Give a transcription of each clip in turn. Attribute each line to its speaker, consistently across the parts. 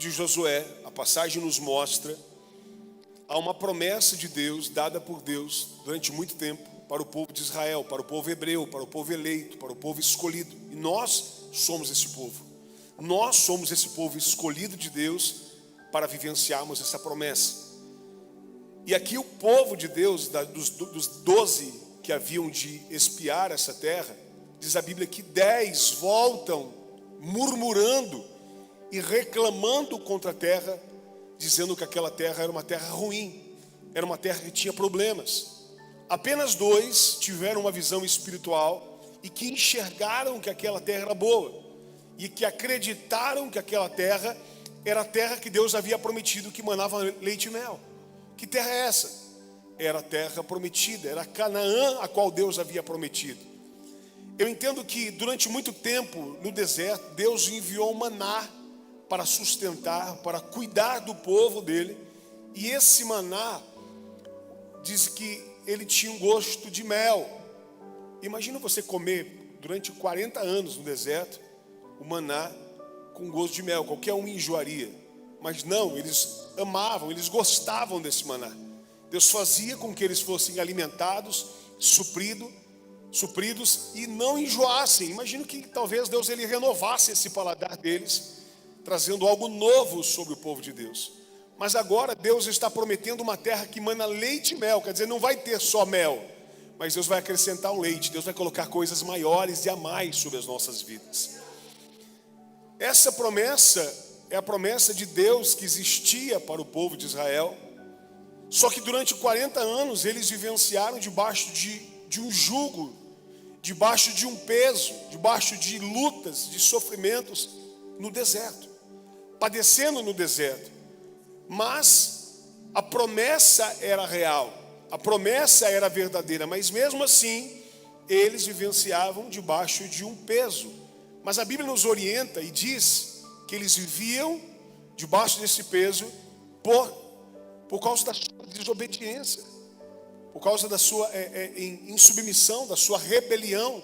Speaker 1: de Josué, a passagem nos mostra há uma promessa de Deus, dada por Deus durante muito tempo, para o povo de Israel, para o povo hebreu, para o povo eleito, para o povo escolhido. E nós somos esse povo. Nós somos esse povo escolhido de Deus para vivenciarmos essa promessa. E aqui o povo de Deus, dos 12 que haviam de espiar essa terra, diz a Bíblia que 10 voltam murmurando e reclamando contra a terra, dizendo que aquela terra era uma terra ruim, era uma terra que tinha problemas. Apenas 2 tiveram uma visão espiritual e que enxergaram que aquela terra era boa e que acreditaram que aquela terra era a terra que Deus havia prometido, que manava leite e mel. Que terra é essa? Era a terra prometida, era Canaã a qual Deus havia prometido. Eu entendo que durante muito tempo no deserto Deus enviou maná para sustentar, para cuidar do povo dele, e esse maná diz que ele tinha um gosto de mel. Imagina você comer durante 40 anos no deserto o maná com gosto de mel. Qualquer um enjoaria, mas não, eles amavam, eles gostavam desse maná. Deus fazia com que eles fossem alimentados, supridos e não enjoassem. Imagino que talvez Deus ele renovasse esse paladar deles, trazendo algo novo sobre o povo de Deus. Mas agora Deus está prometendo uma terra que mana leite e mel. Quer dizer, não vai ter só mel, mas Deus vai acrescentar um leite. Deus vai colocar coisas maiores e a mais sobre as nossas vidas. Essa promessa é a promessa de Deus que existia para o povo de Israel. Só que durante 40 anos eles vivenciaram debaixo de um jugo, debaixo de um peso, debaixo de lutas, de sofrimentos no deserto, padecendo no deserto. Mas a promessa era real, a promessa era verdadeira, mas mesmo assim eles vivenciavam debaixo de um peso. Mas a Bíblia nos orienta e diz que eles viviam debaixo desse peso por causa da sua desobediência, por causa da sua insubmissão, da sua rebelião,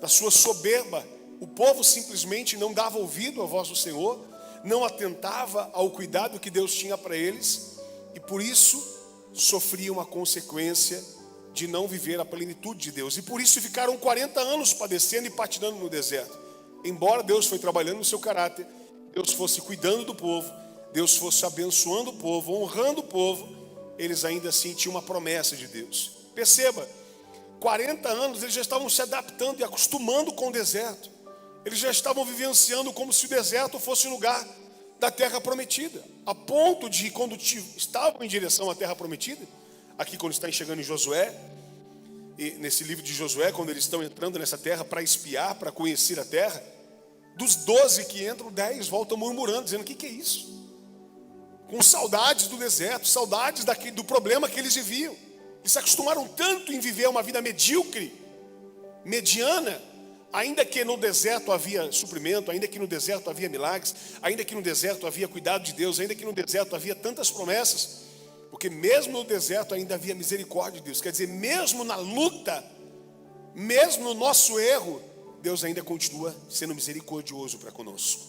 Speaker 1: da sua soberba. O povo simplesmente não dava ouvido à voz do Senhor, não atentava ao cuidado que Deus tinha para eles, e por isso sofriam a consequência de não viver a plenitude de Deus. E por isso ficaram 40 anos padecendo e patinando no deserto. Embora Deus foi trabalhando no seu caráter, Deus fosse cuidando do povo, Deus fosse abençoando o povo, honrando o povo, eles ainda assim tinham uma promessa de Deus. Perceba, 40 anos eles já estavam se adaptando e acostumando com o deserto. Eles já estavam vivenciando como se o deserto fosse o lugar da terra prometida. A ponto de, quando estavam em direção à terra prometida, aqui quando está chegando em Josué, e nesse livro de Josué, quando eles estão entrando nessa terra para espiar, para conhecer a terra, dos 12 que entram, 10 voltam murmurando, dizendo: o que é isso? Com saudades do deserto, saudades do problema que eles viviam. Eles se acostumaram tanto em viver uma vida medíocre, mediana, ainda que no deserto havia suprimento, ainda que no deserto havia milagres, ainda que no deserto havia cuidado de Deus, ainda que no deserto havia tantas promessas, porque mesmo no deserto ainda havia misericórdia de Deus. Quer dizer, mesmo na luta, mesmo no nosso erro, Deus ainda continua sendo misericordioso para conosco.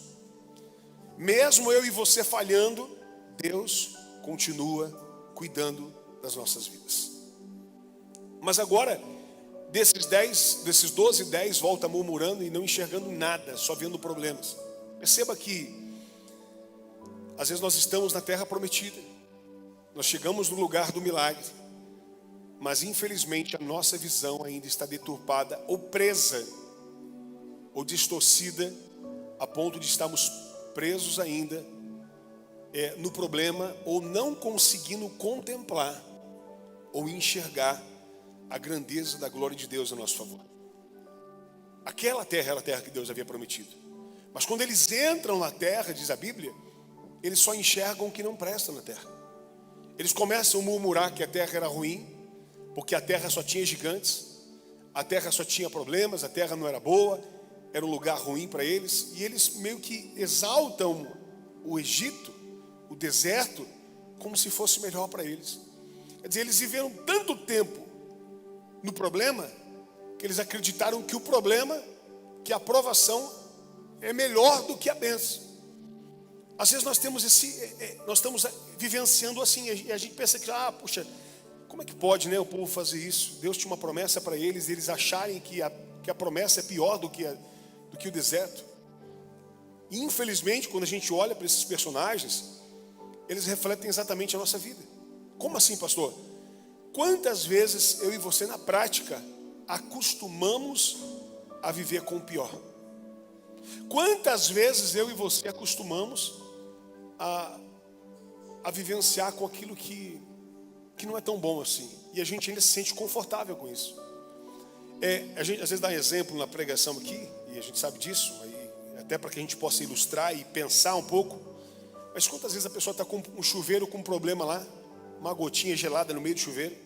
Speaker 1: Mesmo eu e você falhando, Deus continua cuidando das nossas vidas. Mas agora, desses 12, 10 volta murmurando e não enxergando nada, só vendo problemas. Perceba que às vezes nós estamos na terra prometida, nós chegamos no lugar do milagre, mas infelizmente a nossa visão ainda está deturpada ou presa ou distorcida a ponto de estarmos presos ainda no problema, ou não conseguindo contemplar ou enxergar a grandeza da glória de Deus a nosso favor. Aquela terra era a terra que Deus havia prometido, mas quando eles entram na terra, diz a Bíblia, eles só enxergam o que não presta na terra. Eles começam a murmurar que a terra era ruim, porque a terra só tinha gigantes, a terra só tinha problemas, a terra não era boa, era um lugar ruim para eles, e eles meio que exaltam o Egito, o deserto, como se fosse melhor para eles. Quer dizer, eles viveram tanto tempo no problema, que eles acreditaram que o problema, que a provação é melhor do que a bênção. Às vezes nós temos nós estamos vivenciando assim, e a gente pensa que, puxa, como é que pode, né, o povo fazer isso? Deus tinha uma promessa para eles, e eles acharem que a promessa é pior do que o deserto. E infelizmente, quando a gente olha para esses personagens, eles refletem exatamente a nossa vida. Como assim, pastor? Quantas vezes eu e você, na prática, acostumamos a viver com o pior? Quantas vezes eu e você acostumamos a vivenciar com aquilo que não é tão bom assim, e a gente ainda se sente confortável com isso? A gente às vezes dá exemplo na pregação aqui, e a gente sabe disso, até para que a gente possa ilustrar e pensar um pouco. Mas quantas vezes a pessoa está com um chuveiro com um problema lá, uma gotinha gelada no meio do chuveiro,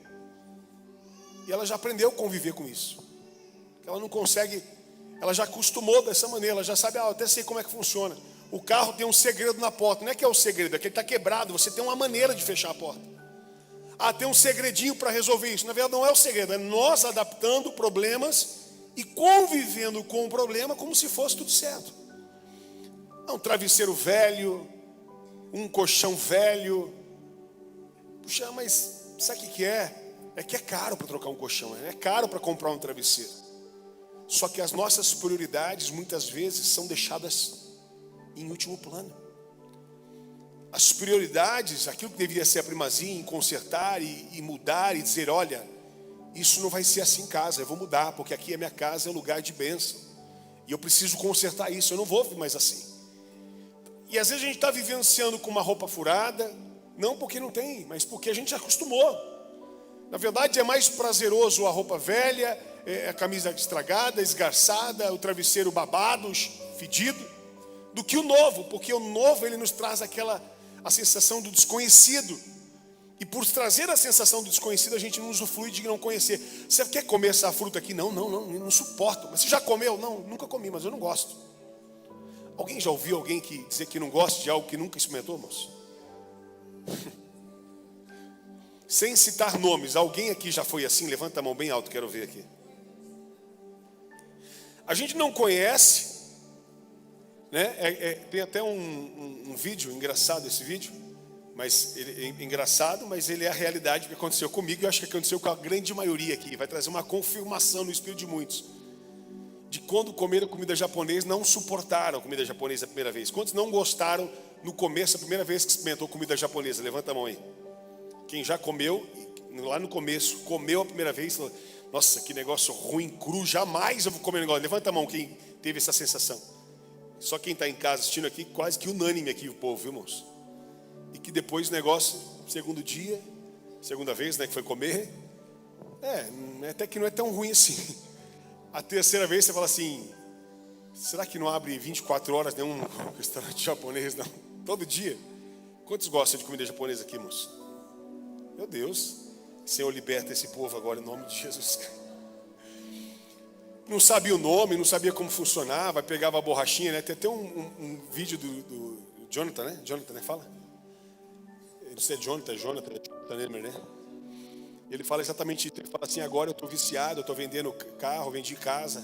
Speaker 1: e ela já aprendeu a conviver com isso, ela não consegue, ela já acostumou dessa maneira, ela já sabe, eu até sei como é que funciona. O carro tem um segredo na porta, não é que é o segredo, é que ele está quebrado, você tem uma maneira de fechar a porta. Tem um segredinho para resolver isso. Na verdade não é o segredo, é nós adaptando problemas e convivendo com o problema como se fosse tudo certo. Um travesseiro velho, um colchão velho. Puxa, mas sabe o que é? É que é caro para trocar um colchão, é caro para comprar um travesseiro. Só que as nossas prioridades muitas vezes são deixadas em último plano. As prioridades, aquilo que deveria ser a primazia, em consertar e mudar e dizer, olha, isso não vai ser assim em casa, eu vou mudar, porque aqui é minha casa, é um lugar de bênção, e eu preciso consertar isso, eu não vou mais assim. E às vezes a gente está vivenciando com uma roupa furada, não porque não tem, mas porque a gente já acostumou. Na verdade é mais prazeroso a roupa velha, a camisa estragada, esgarçada, o travesseiro babado, fedido, do que o novo, porque o novo ele nos traz a sensação do desconhecido, e por trazer a sensação do desconhecido a gente não usufrui de não conhecer. Você quer comer essa fruta aqui? Não suporto. Mas você já comeu? Não, nunca comi, mas eu não gosto. Alguém já ouviu alguém dizer que não gosta de algo que nunca experimentou, moço? Sem citar nomes, alguém aqui já foi assim? Levanta a mão bem alto, quero ver aqui. A gente não conhece, né? Tem até um vídeo, engraçado esse vídeo, mas ele é engraçado, mas ele é a realidade que aconteceu comigo, e eu acho que aconteceu com a grande maioria aqui. Vai trazer uma confirmação no espírito de muitos, de quando comeram comida japonesa, não suportaram a comida japonesa a primeira vez. Quantos não gostaram no começo, a primeira vez que experimentou comida japonesa? Levanta a mão aí. Quem já comeu, lá no começo, comeu a primeira vez, falou, nossa, que negócio ruim, cru, jamais eu vou comer negócio. Levanta a mão quem teve essa sensação. Só quem está em casa assistindo aqui, quase que unânime aqui o povo, viu, moço? E que depois o negócio, segundo dia, segunda vez, né, que foi comer, até que não é tão ruim assim. A terceira vez você fala assim, será que não abre 24 horas nenhum restaurante japonês, não? Todo dia? Quantos gostam de comida japonesa aqui, moço? Meu Deus, Senhor, liberta esse povo agora em nome de Jesus. Não sabia o nome, não sabia como funcionava, pegava a borrachinha, né? Tem até um vídeo do Jonathan, né? Jonathan, né? Fala. Não sei, Jonathan Nehmer, né? Ele fala exatamente isso. Ele fala assim, agora eu estou viciado, eu estou vendendo carro, vendi casa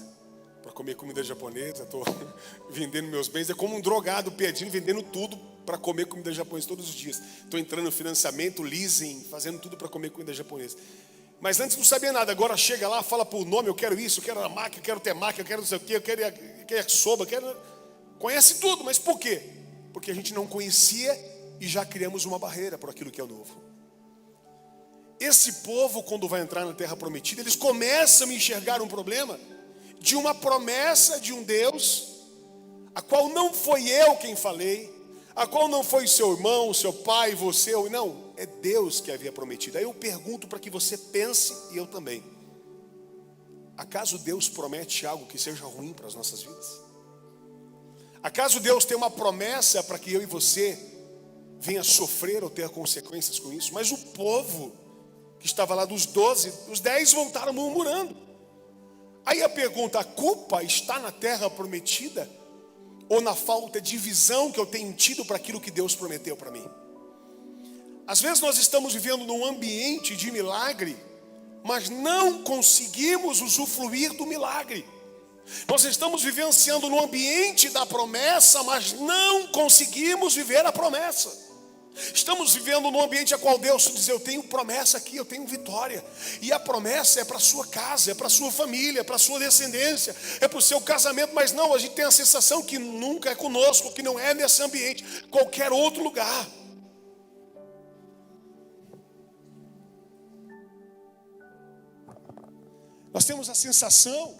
Speaker 1: para comer comida japonesa, estou vendendo meus bens. É como um drogado pedindo, vendendo tudo para comer comida japonesa todos os dias. Estou entrando no financiamento, leasing, fazendo tudo para comer comida japonesa. Mas antes não sabia nada, agora chega lá, fala por nome, eu quero isso, eu quero a máquina, eu quero ter máquina, eu quero não sei o quê, eu quero soba, conhece tudo, mas por quê? Porque a gente não conhecia e já criamos uma barreira por aquilo que é novo. Esse povo, quando vai entrar na terra prometida, eles começam a enxergar um problema de uma promessa de um Deus, a qual não foi eu quem falei, a qual não foi seu irmão, seu pai, você, não, é Deus que havia prometido. Aí eu pergunto para que você pense, e eu também, acaso Deus promete algo que seja ruim para as nossas vidas? Acaso Deus tem uma promessa para que eu e você venha sofrer ou ter consequências com isso? Mas o povo que estava lá dos 12, os 10 voltaram murmurando. Aí a pergunta, a culpa está na terra prometida? Ou na falta de visão que eu tenho tido para aquilo que Deus prometeu para mim? Às vezes nós estamos vivendo num ambiente de milagre, mas não conseguimos usufruir do milagre. Nós estamos vivenciando no ambiente da promessa, mas não conseguimos viver a promessa. Estamos vivendo num ambiente a qual Deus diz: eu tenho promessa aqui, eu tenho vitória. E a promessa é para a sua casa, é para a sua família, é para a sua descendência, é para o seu casamento. Mas não, a gente tem a sensação que nunca é conosco, que não é nesse ambiente, qualquer outro lugar. Nós temos a sensação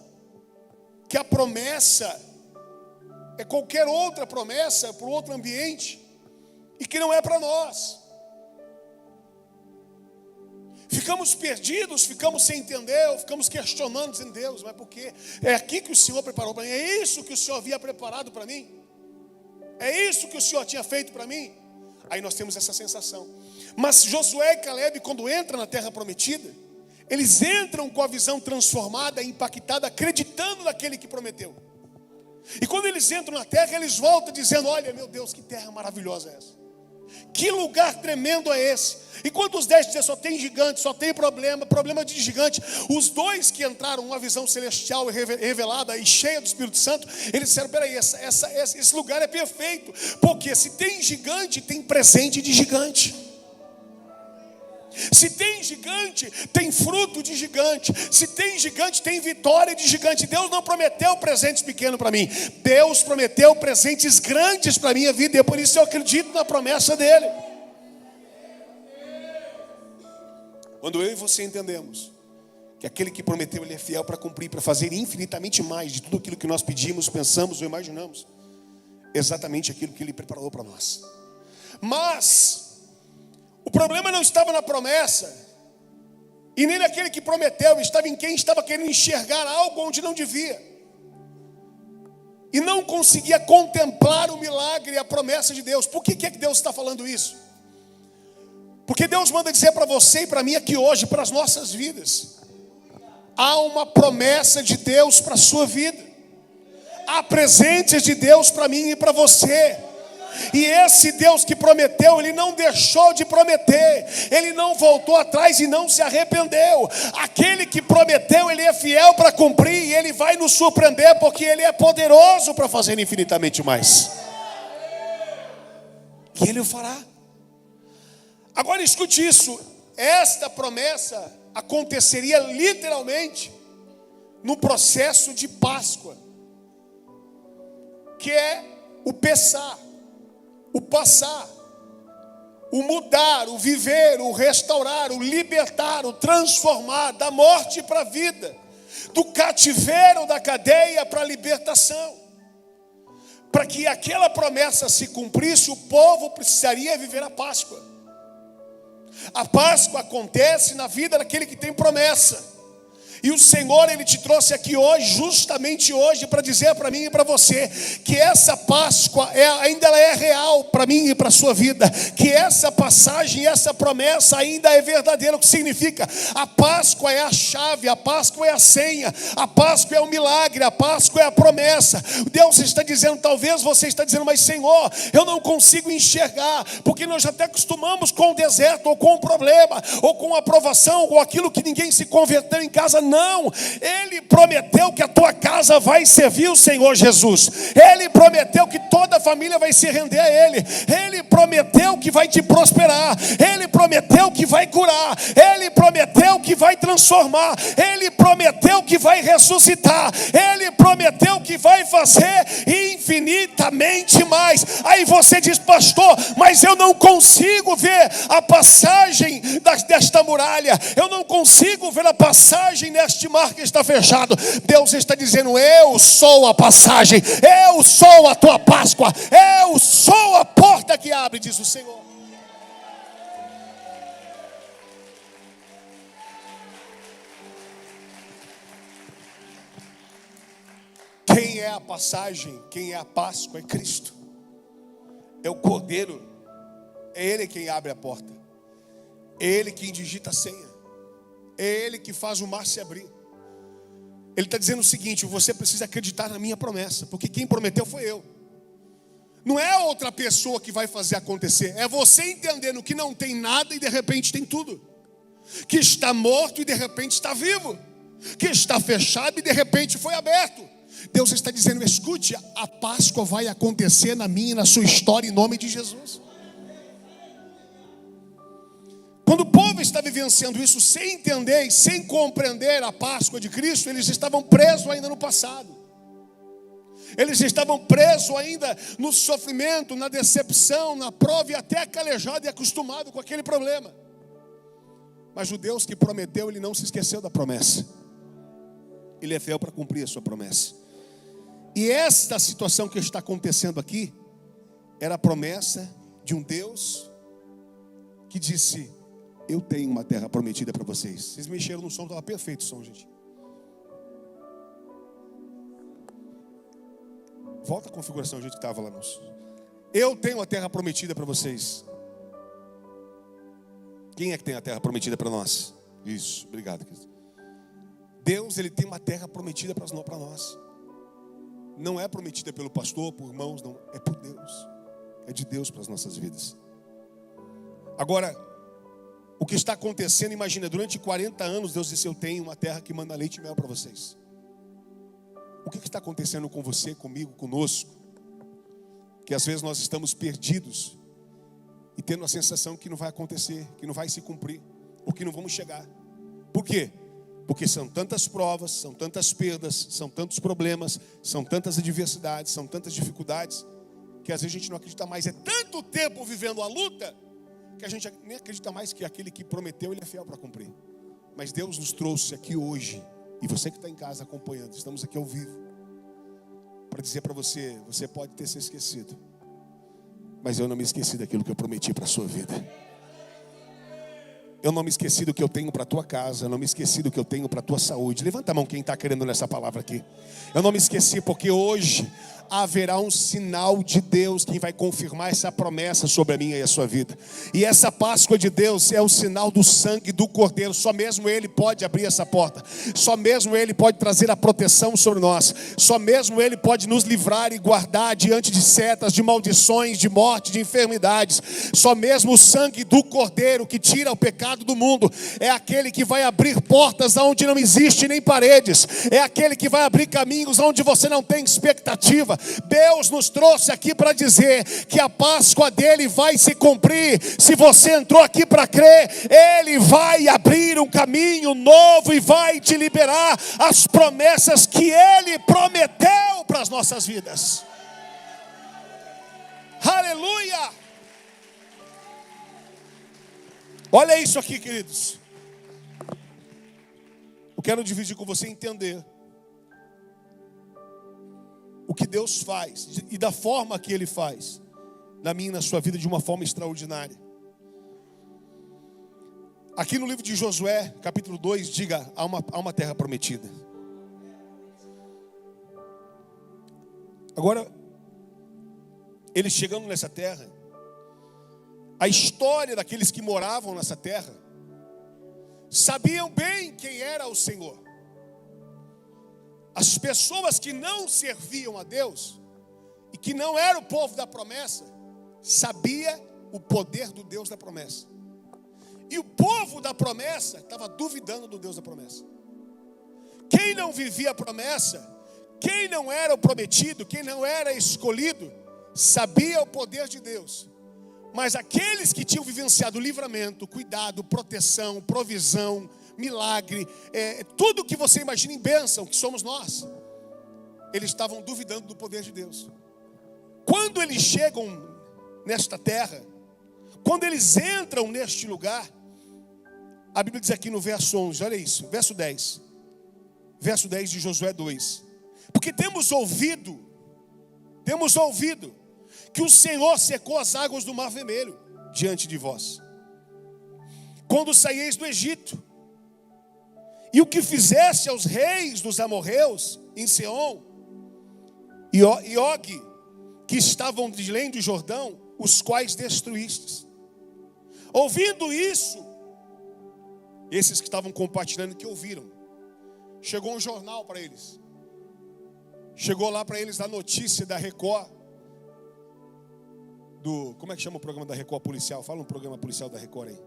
Speaker 1: que a promessa é qualquer outra promessa para outro ambiente, e que não é para nós. Ficamos perdidos, ficamos sem entender, ficamos questionando, dizendo: Deus, mas por quê? É aqui que o Senhor preparou para mim? É isso que o Senhor havia preparado para mim? É isso que o Senhor tinha feito para mim? Aí nós temos essa sensação. Mas Josué e Caleb, quando entram na terra prometida, eles entram com a visão transformada, impactada, acreditando naquele que prometeu. E quando eles entram na terra, eles voltam dizendo: olha, meu Deus, que terra maravilhosa é essa? Que lugar tremendo é esse? E quando os 10 diziam: só tem gigante, só tem problema de gigante, os dois que entraram uma visão celestial e revelada e cheia do Espírito Santo, eles disseram: peraí, esse lugar é perfeito, porque se tem gigante, tem presente de gigante. Se tem gigante, tem fruto de gigante. Se tem gigante, tem vitória de gigante. Deus não prometeu presentes pequenos para mim. Deus prometeu presentes grandes para a minha vida. E por isso eu acredito na promessa dele. Quando eu e você entendemos que aquele que prometeu, ele é fiel para cumprir, para fazer infinitamente mais de tudo aquilo que nós pedimos, pensamos ou imaginamos, exatamente aquilo que ele preparou para nós. Mas o problema não estava na promessa, e nem naquele que prometeu, estava em quem estava querendo enxergar algo onde não devia, e não conseguia contemplar o milagre e a promessa de Deus. Por que é que Deus está falando isso? Porque Deus manda dizer para você e para mim aqui hoje, para as nossas vidas: há uma promessa de Deus para a sua vida, há presentes de Deus para mim e para você. E esse Deus que prometeu, ele não deixou de prometer, ele não voltou atrás e não se arrependeu. Aquele que prometeu, ele é fiel para cumprir, e ele vai nos surpreender, porque ele é poderoso para fazer infinitamente mais. E ele o fará. Agora escute isso: esta promessa aconteceria literalmente no processo de Páscoa, que é o Pessá, o passar, o mudar, o viver, o restaurar, o libertar, o transformar, da morte para a vida, do cativeiro, da cadeia para a libertação. Para que aquela promessa se cumprisse, o povo precisaria viver a Páscoa. A Páscoa acontece na vida daquele que tem promessa. E o Senhor, ele te trouxe aqui hoje, justamente hoje, para dizer para mim e para você, que essa Páscoa ainda ela é real para mim e para a sua vida, que essa passagem, essa promessa ainda é verdadeira. O que significa? A Páscoa é a chave, a Páscoa é a senha, a Páscoa é o milagre, a Páscoa é a promessa. Deus está dizendo, talvez você está dizendo: mas Senhor, eu não consigo enxergar, porque nós já até acostumamos com o deserto, ou com o problema, ou com a provação, ou aquilo que ninguém se converteu em casa. Não, ele prometeu que a tua casa vai servir o Senhor Jesus. Ele prometeu que toda a família vai se render a ele. Ele prometeu que vai te prosperar. Ele prometeu que vai curar. Ele prometeu que vai transformar. Ele prometeu que vai ressuscitar. Ele prometeu que vai fazer infinitamente mais. Aí você diz: pastor, mas eu não consigo ver a passagem desta muralha. Eu não consigo ver a passagem neste mar que está fechado. Deus está dizendo: eu sou a passagem, eu sou a tua Páscoa, eu sou a porta que abre, diz o Senhor. Quem é a passagem, quem é a Páscoa? É Cristo, é o Cordeiro, é Ele quem abre a porta, é Ele quem digita a senha, é Ele que faz o mar se abrir. Ele está dizendo o seguinte: você precisa acreditar na minha promessa, porque quem prometeu foi eu. Não é outra pessoa que vai fazer acontecer. É você entendendo que não tem nada e de repente tem tudo, que está morto e de repente está vivo, que está fechado e de repente foi aberto, Deus está dizendo: escute, a Páscoa vai acontecer na minha e na sua história, em nome de Jesus. Quando o povo está vivenciando isso sem entender e sem compreender a Páscoa de Cristo, eles estavam presos ainda no passado. Eles estavam presos ainda no sofrimento, na decepção, na prova, e até calejado e acostumado com aquele problema. Mas o Deus que prometeu, Ele não se esqueceu da promessa. Ele é fiel para cumprir a sua promessa. E esta situação que está acontecendo aqui era a promessa de um Deus que disse: eu tenho uma terra prometida para vocês. Vocês mexeram no som, estava perfeito o som, gente. Volta a configuração do jeito que estava lá. Eu tenho uma terra prometida para vocês. Quem é que tem a terra prometida para nós? Isso, obrigado. Deus, Ele tem uma terra prometida para nós. Não é prometida pelo pastor, por irmãos, não. É por Deus. É de Deus para as nossas vidas. Agora, o que está acontecendo, imagina, durante 40 anos Deus disse: eu tenho uma terra que manda leite e mel para vocês. O que está acontecendo com você, comigo, conosco? Que às vezes nós estamos perdidos e tendo a sensação que não vai acontecer, que não vai se cumprir, ou que não vamos chegar. Por quê? Porque são tantas provas, são tantas perdas, são tantos problemas, são tantas adversidades, são tantas dificuldades, que às vezes a gente não acredita mais. É tanto tempo vivendo a luta que a gente nem acredita mais que aquele que prometeu, Ele é fiel para cumprir. Mas Deus nos trouxe aqui hoje, e você que está em casa acompanhando, estamos aqui ao vivo, para dizer para você: você pode ter se esquecido, mas eu não me esqueci daquilo que eu prometi para a sua vida. Eu não me esqueci do que eu tenho para a tua casa. Eu não me esqueci do que eu tenho para a tua saúde. Levanta a mão quem está querendo nessa palavra aqui. Eu não me esqueci, porque hoje haverá um sinal de Deus que vai confirmar essa promessa sobre a minha e a sua vida. E essa Páscoa de Deus é o sinal do sangue do Cordeiro. Só mesmo Ele pode abrir essa porta. Só mesmo Ele pode trazer a proteção sobre nós. Só mesmo Ele pode nos livrar e guardar diante de setas, de maldições, de morte, de enfermidades. Só mesmo o sangue do Cordeiro que tira o pecado do mundo é aquele que vai abrir portas onde não existe nem paredes. É aquele que vai abrir caminhos onde você não tem expectativa. Deus nos trouxe aqui para dizer que a Páscoa dele vai se cumprir. Se você entrou aqui para crer, Ele vai abrir um caminho novo e vai te liberar as promessas que Ele prometeu para as nossas vidas. Aleluia! Olha isso aqui, queridos. Eu quero dividir com você, entender o que Deus faz e da forma que Ele faz na minha e na sua vida, de uma forma extraordinária. Aqui no livro de Josué, capítulo 2, diga: há uma terra prometida. Agora, eles chegando nessa terra, a história daqueles que moravam nessa terra sabiam bem quem era o Senhor. As pessoas que não serviam a Deus e que não era o povo da promessa, sabia o poder do Deus da promessa. E o povo da promessa estava duvidando do Deus da promessa. Quem não vivia a promessa, quem não era o prometido, quem não era escolhido, sabia o poder de Deus. Mas aqueles que tinham vivenciado livramento, cuidado, proteção, provisão, milagre, tudo que você imagina em bênção, que somos nós, eles estavam duvidando do poder de Deus. Quando eles chegam nesta terra, quando eles entram neste lugar, a Bíblia diz aqui no verso 11, olha isso, verso 10 de Josué 2: porque temos ouvido que o Senhor secou as águas do Mar Vermelho diante de vós, quando saíeis do Egito, e o que fizeste aos reis dos amorreus em Seom e Og, que estavam de além do Jordão, os quais destruístes. Ouvindo isso, esses que estavam compartilhando, que ouviram, chegou um jornal para eles. Chegou lá para eles a notícia da Record, como é que chama o programa da Record policial? Fala um programa policial da Record aí.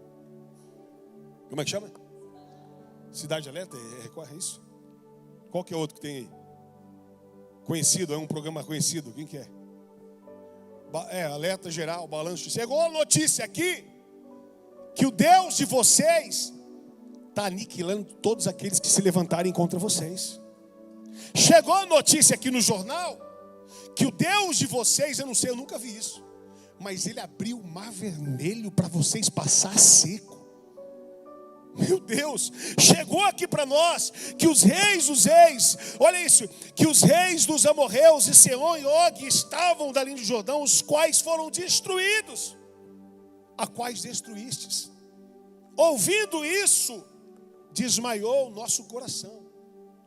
Speaker 1: Como é que chama? Cidade Alerta? É Record, é isso? Qual que é outro que tem aí? Conhecido, é um programa conhecido. Quem que é? Alerta geral, balanço. Chegou a notícia aqui que o Deus de vocês está aniquilando todos aqueles que se levantarem contra vocês. Chegou a notícia aqui no jornal que o Deus de vocês, eu não sei, eu nunca vi isso, mas ele abriu o mar vermelho para vocês passar seco. Meu Deus, chegou aqui para nós que os reis dos reis, olha isso, que os reis dos amorreus e Seom e Og estavam da linha do Jordão, os quais foram destruídos, a quais destruístes. Ouvindo isso, desmaiou o nosso coração.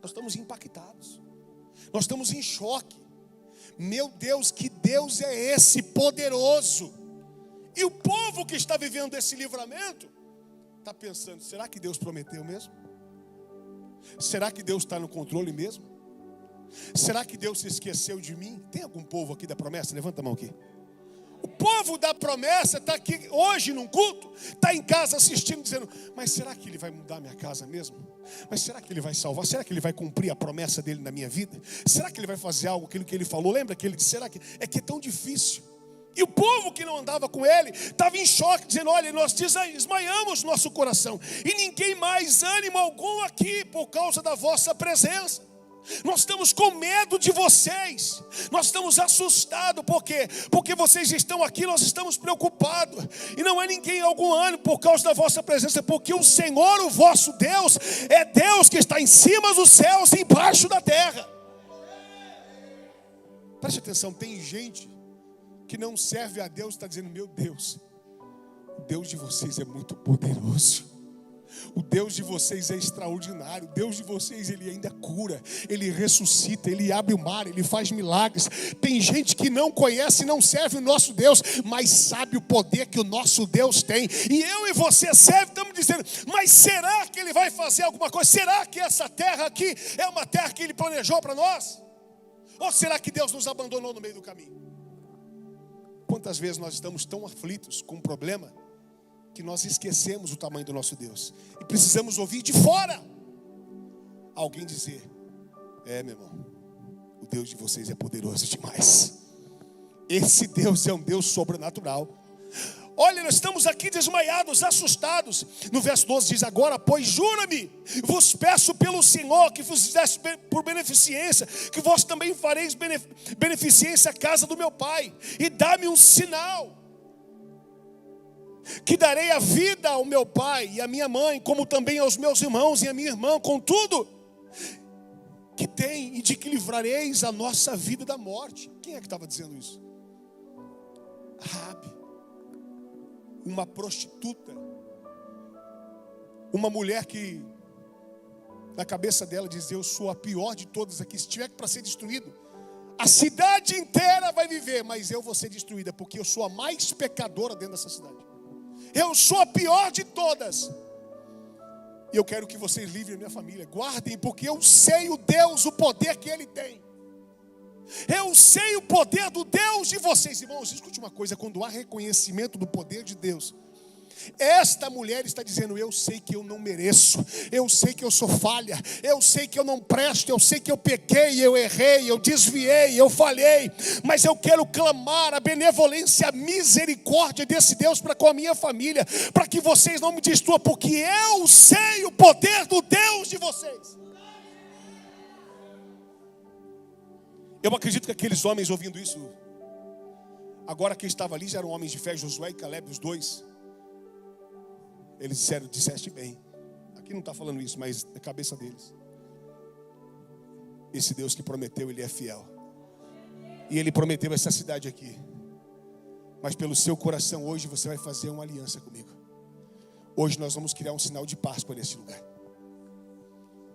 Speaker 1: Nós estamos impactados, nós estamos em choque. Meu Deus, que Deus é esse poderoso? E o povo que está vivendo esse livramento está pensando: será que Deus prometeu mesmo? Será que Deus está no controle mesmo? Será que Deus se esqueceu de mim? Tem algum povo aqui da promessa? Levanta a mão aqui. O povo da promessa está aqui hoje num culto, está em casa assistindo, dizendo: mas será que ele vai mudar minha casa mesmo? Mas será que ele vai salvar? Será que ele vai cumprir a promessa dele na minha vida? Será que ele vai fazer algo, aquilo que ele falou? Lembra que ele disse: será que é tão difícil? E o povo que não andava com ele estava em choque, dizendo: olha, nós desmaiamos nosso coração, e ninguém mais ânimo algum aqui por causa da vossa presença. Nós estamos com medo de vocês, nós estamos assustados. Por quê? Porque vocês estão aqui, nós estamos preocupados. E não é ninguém algum ânimo por causa da vossa presença, porque o Senhor, o vosso Deus, é Deus que está em cima dos céus e embaixo da terra. Preste atenção, tem gente que não serve a Deus, está dizendo: meu Deus, o Deus de vocês é muito poderoso, o Deus de vocês é extraordinário, o Deus de vocês, ele ainda cura, ele ressuscita, ele abre o mar, ele faz milagres. Tem gente que não conhece, não serve o nosso Deus, mas sabe o poder que o nosso Deus tem. E eu e você serve, estamos dizendo: mas será que ele vai fazer alguma coisa? Será que essa terra aqui é uma terra que ele planejou para nós? Ou será que Deus nos abandonou no meio do caminho? Quantas vezes nós estamos tão aflitos com um problema que nós esquecemos o tamanho do nosso Deus, e precisamos ouvir de fora alguém dizer: meu irmão, o Deus de vocês é poderoso demais. Esse Deus é um Deus sobrenatural. Olha, nós estamos aqui desmaiados, assustados. No verso 12 diz: agora, pois, jura-me, vos peço pelo Senhor, que vos desse por beneficência, que vós também fareis beneficência à casa do meu pai, e dá-me um sinal, que darei a vida ao meu pai e à minha mãe, como também aos meus irmãos e à minha irmã, com tudo que tem, e de que livrareis a nossa vida da morte. Quem é que estava dizendo isso? Raabe, uma prostituta, uma mulher que na cabeça dela dizia: eu sou a pior de todas aqui, se tiver para ser destruído, a cidade inteira vai viver, mas eu vou ser destruída, porque eu sou a mais pecadora dentro dessa cidade. Eu sou a pior de todas. E eu quero que vocês livrem a minha família. Guardem, porque eu sei o Deus, o poder que Ele tem. Eu sei o poder do Deus de vocês. Irmãos, escute uma coisa: quando há reconhecimento do poder de Deus, esta mulher está dizendo: eu sei que eu não mereço, eu sei que eu sou falha, eu sei que eu não presto, eu sei que eu pequei, eu errei, eu desviei, eu falhei, mas eu quero clamar a benevolência, a misericórdia desse Deus para com a minha família, para que vocês não me destruam, porque eu sei o poder do Deus de vocês. Eu acredito que aqueles homens ouvindo isso, agora quem estava ali já eram homens de fé, Josué e Caleb, os dois. Eles disseram: disseste bem. Aqui não está falando isso, mas na cabeça deles. Esse Deus que prometeu, Ele é fiel. E Ele prometeu essa cidade aqui. Mas pelo seu coração, hoje você vai fazer uma aliança comigo. Hoje nós vamos criar um sinal de Páscoa nesse lugar.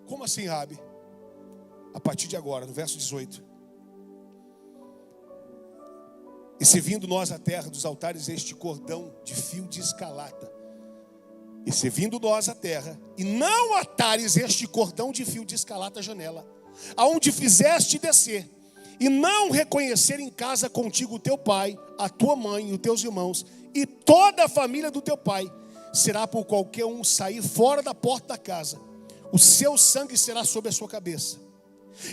Speaker 1: Como assim, Raabe? A partir de agora, no verso 18: e se vindo nós à terra dos altares este cordão de fio de escarlata, e se vindo nós à terra, e não atares este cordão de fio de escarlata à janela, aonde fizeste descer, e não reconhecer em casa contigo o teu pai, a tua mãe e os teus irmãos, e toda a família do teu pai, será por qualquer um sair fora da porta da casa, o seu sangue será sobre a sua cabeça.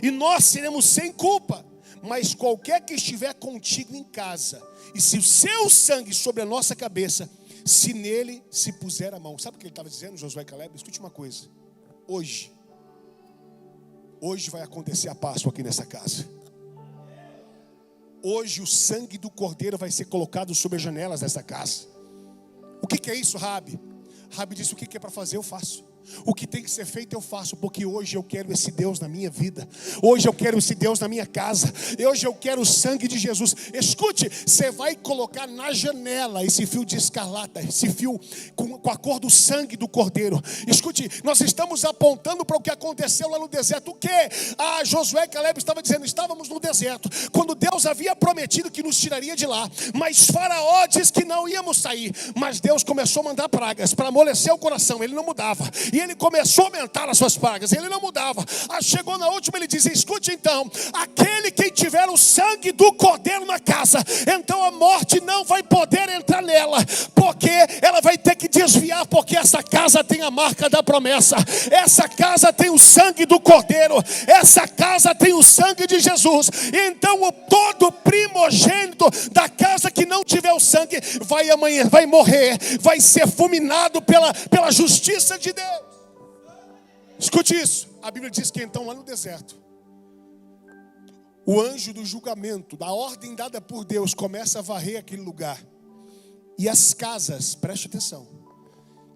Speaker 2: e nós seremos sem culpa. Mas qualquer que estiver contigo em casa, e se o seu sangue sobre a nossa cabeça, se nele se puser a mão. Sabe o que ele estava dizendo, Josué e Caleb? Escute uma coisa. Hoje vai acontecer a Páscoa aqui nessa casa. Hoje o sangue do Cordeiro vai ser colocado sobre as janelas dessa casa. O que é isso, Rabi? Rabi disse: o que é para fazer eu faço. O que tem que ser feito eu faço, porque hoje eu quero esse Deus na minha vida. Hoje eu quero esse Deus na minha casa. Hoje eu quero o sangue de Jesus. Escute, você vai colocar na janela esse fio de escarlata, esse fio com a cor do sangue do Cordeiro. Escute, nós estamos apontando para o que aconteceu lá no deserto. O que? Josué e Caleb estavam dizendo: estávamos no deserto, quando Deus havia prometido que nos tiraria de lá, mas Faraó disse que não íamos sair. Mas Deus começou a mandar pragas para amolecer o coração. Ele não mudava. E ele começou a aumentar as suas pragas. Ele não mudava. Chegou na última, ele diz: escute então, aquele que tiver o sangue do Cordeiro na casa, então a morte não vai poder entrar nela, porque ela vai ter que desviar, porque essa casa tem a marca da promessa. Essa casa tem o sangue do Cordeiro. Essa casa tem o sangue de Jesus. Então todo primogênito da casa que não tiver o sangue vai morrer, vai ser fulminado pela justiça de Deus. Escute isso. A Bíblia diz que então lá no deserto, o anjo do julgamento, da ordem dada por Deus, começa a varrer aquele lugar. E as casas, preste atenção,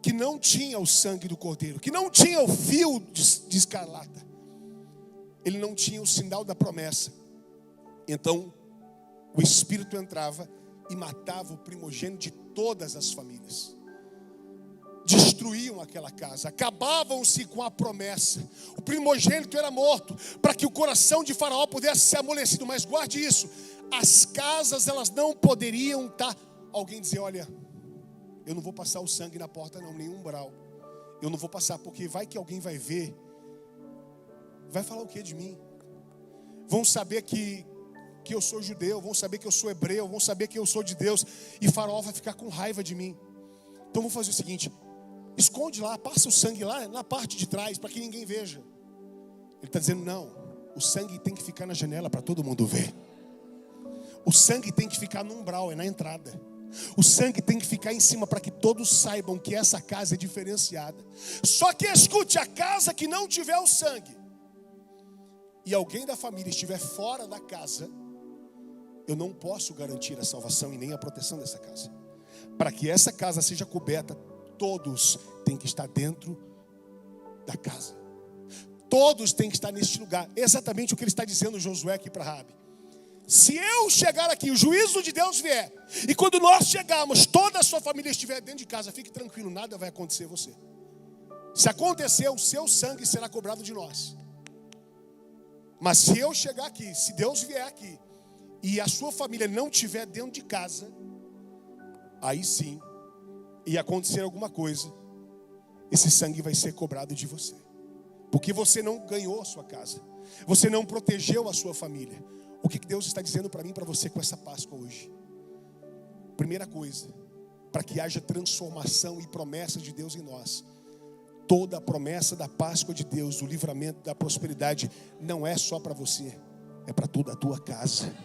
Speaker 2: que não tinha o sangue do Cordeiro, que não tinha o fio de escarlata, ele não tinha o sinal da promessa. Então o Espírito entrava e matava o primogênito de todas as famílias. Destruíam aquela casa, acabavam-se com a promessa. O primogênito era morto, para que o coração de Faraó pudesse ser amolecido. Mas guarde isso, as casas elas não poderiam estar. Alguém dizer: olha, eu não vou passar o sangue na porta não, nem umbral. Eu não vou passar, porque vai que alguém vai ver. Vai falar o que de mim? Vão saber que eu sou judeu, vão saber que eu sou hebreu, vão saber que eu sou de Deus, e Faraó vai ficar com raiva de mim. Então vou fazer o seguinte: esconde lá, passa o sangue lá na parte de trás, para que ninguém veja. Ele está dizendo: não, o sangue tem que ficar na janela para todo mundo ver. O sangue tem que ficar no umbral, é na entrada. O sangue tem que ficar em cima, para que todos saibam que essa casa é diferenciada. Só que escute, a casa que não tiver o sangue, e alguém da família estiver fora da casa, eu não posso garantir a salvação e nem a proteção dessa casa. Para que essa casa seja coberta, todos têm que estar dentro da casa. Todos têm que estar neste lugar. Exatamente o que ele está dizendo, Josué, aqui para Rabi. Se eu chegar aqui, o juízo de Deus vier, e quando nós chegarmos, toda a sua família estiver dentro de casa, fique tranquilo, nada vai acontecer a você. Se acontecer, o seu sangue será cobrado de nós. Mas se eu chegar aqui, se Deus vier aqui, e a sua família não estiver dentro de casa, aí sim, e acontecer alguma coisa, esse sangue vai ser cobrado de você. Porque você não ganhou a sua casa, você não protegeu a sua família. O que Deus está dizendo para mim e para você com essa Páscoa hoje? Primeira coisa, para que haja transformação e promessa de Deus em nós. Toda a promessa da Páscoa de Deus, do livramento, da prosperidade, não é só para você, é para toda a tua casa,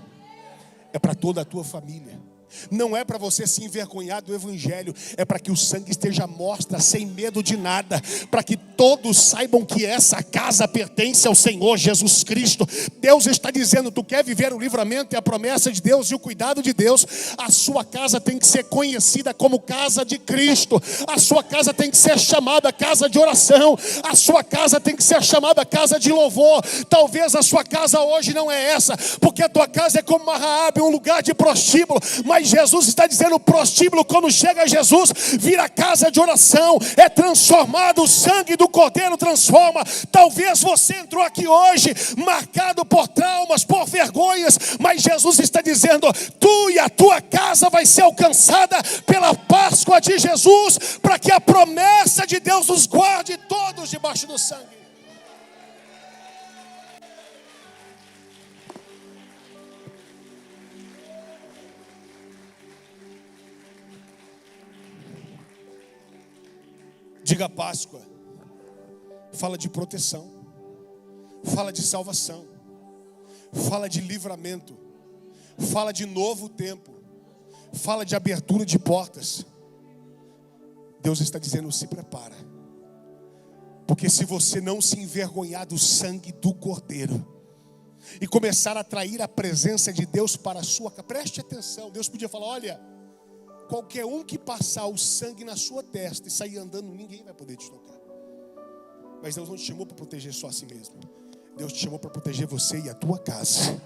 Speaker 2: é para toda a tua família. Não é para você se envergonhar do Evangelho, é para que o sangue esteja à mostra, sem medo de nada, para que todos saibam que essa casa pertence ao Senhor Jesus Cristo. Deus está dizendo: tu quer viver o livramento e a promessa de Deus e o cuidado de Deus? A sua casa tem que ser conhecida como casa de Cristo. A sua casa tem que ser chamada casa de oração. A sua casa tem que ser chamada casa de louvor. Talvez a sua casa hoje não é essa, porque a tua casa é como uma Raabe, um lugar de prostíbulo. Mas Jesus está dizendo: o prostíbulo, quando chega a Jesus, vira casa de oração, é transformado, o sangue do Cordeiro transforma. Talvez você entrou aqui hoje marcado por traumas, por vergonhas, mas Jesus está dizendo: tu e a tua casa vai ser alcançada pela Páscoa de Jesus, para que a promessa de Deus os guarde todos debaixo do sangue. Diga: Páscoa fala de proteção. fala de salvação, fala de livramento, fala de novo tempo, fala de abertura de portas. Deus está dizendo: se prepara, porque se você não se envergonhar do sangue do Cordeiro e começar a atrair a presença de Deus para a sua casa, preste atenção. Deus podia falar: olha, qualquer um que passar o sangue na sua testa e sair andando, ninguém vai poder te tocar. Mas Deus não te chamou para proteger só a si mesmo. Deus te chamou para proteger você e a tua casa.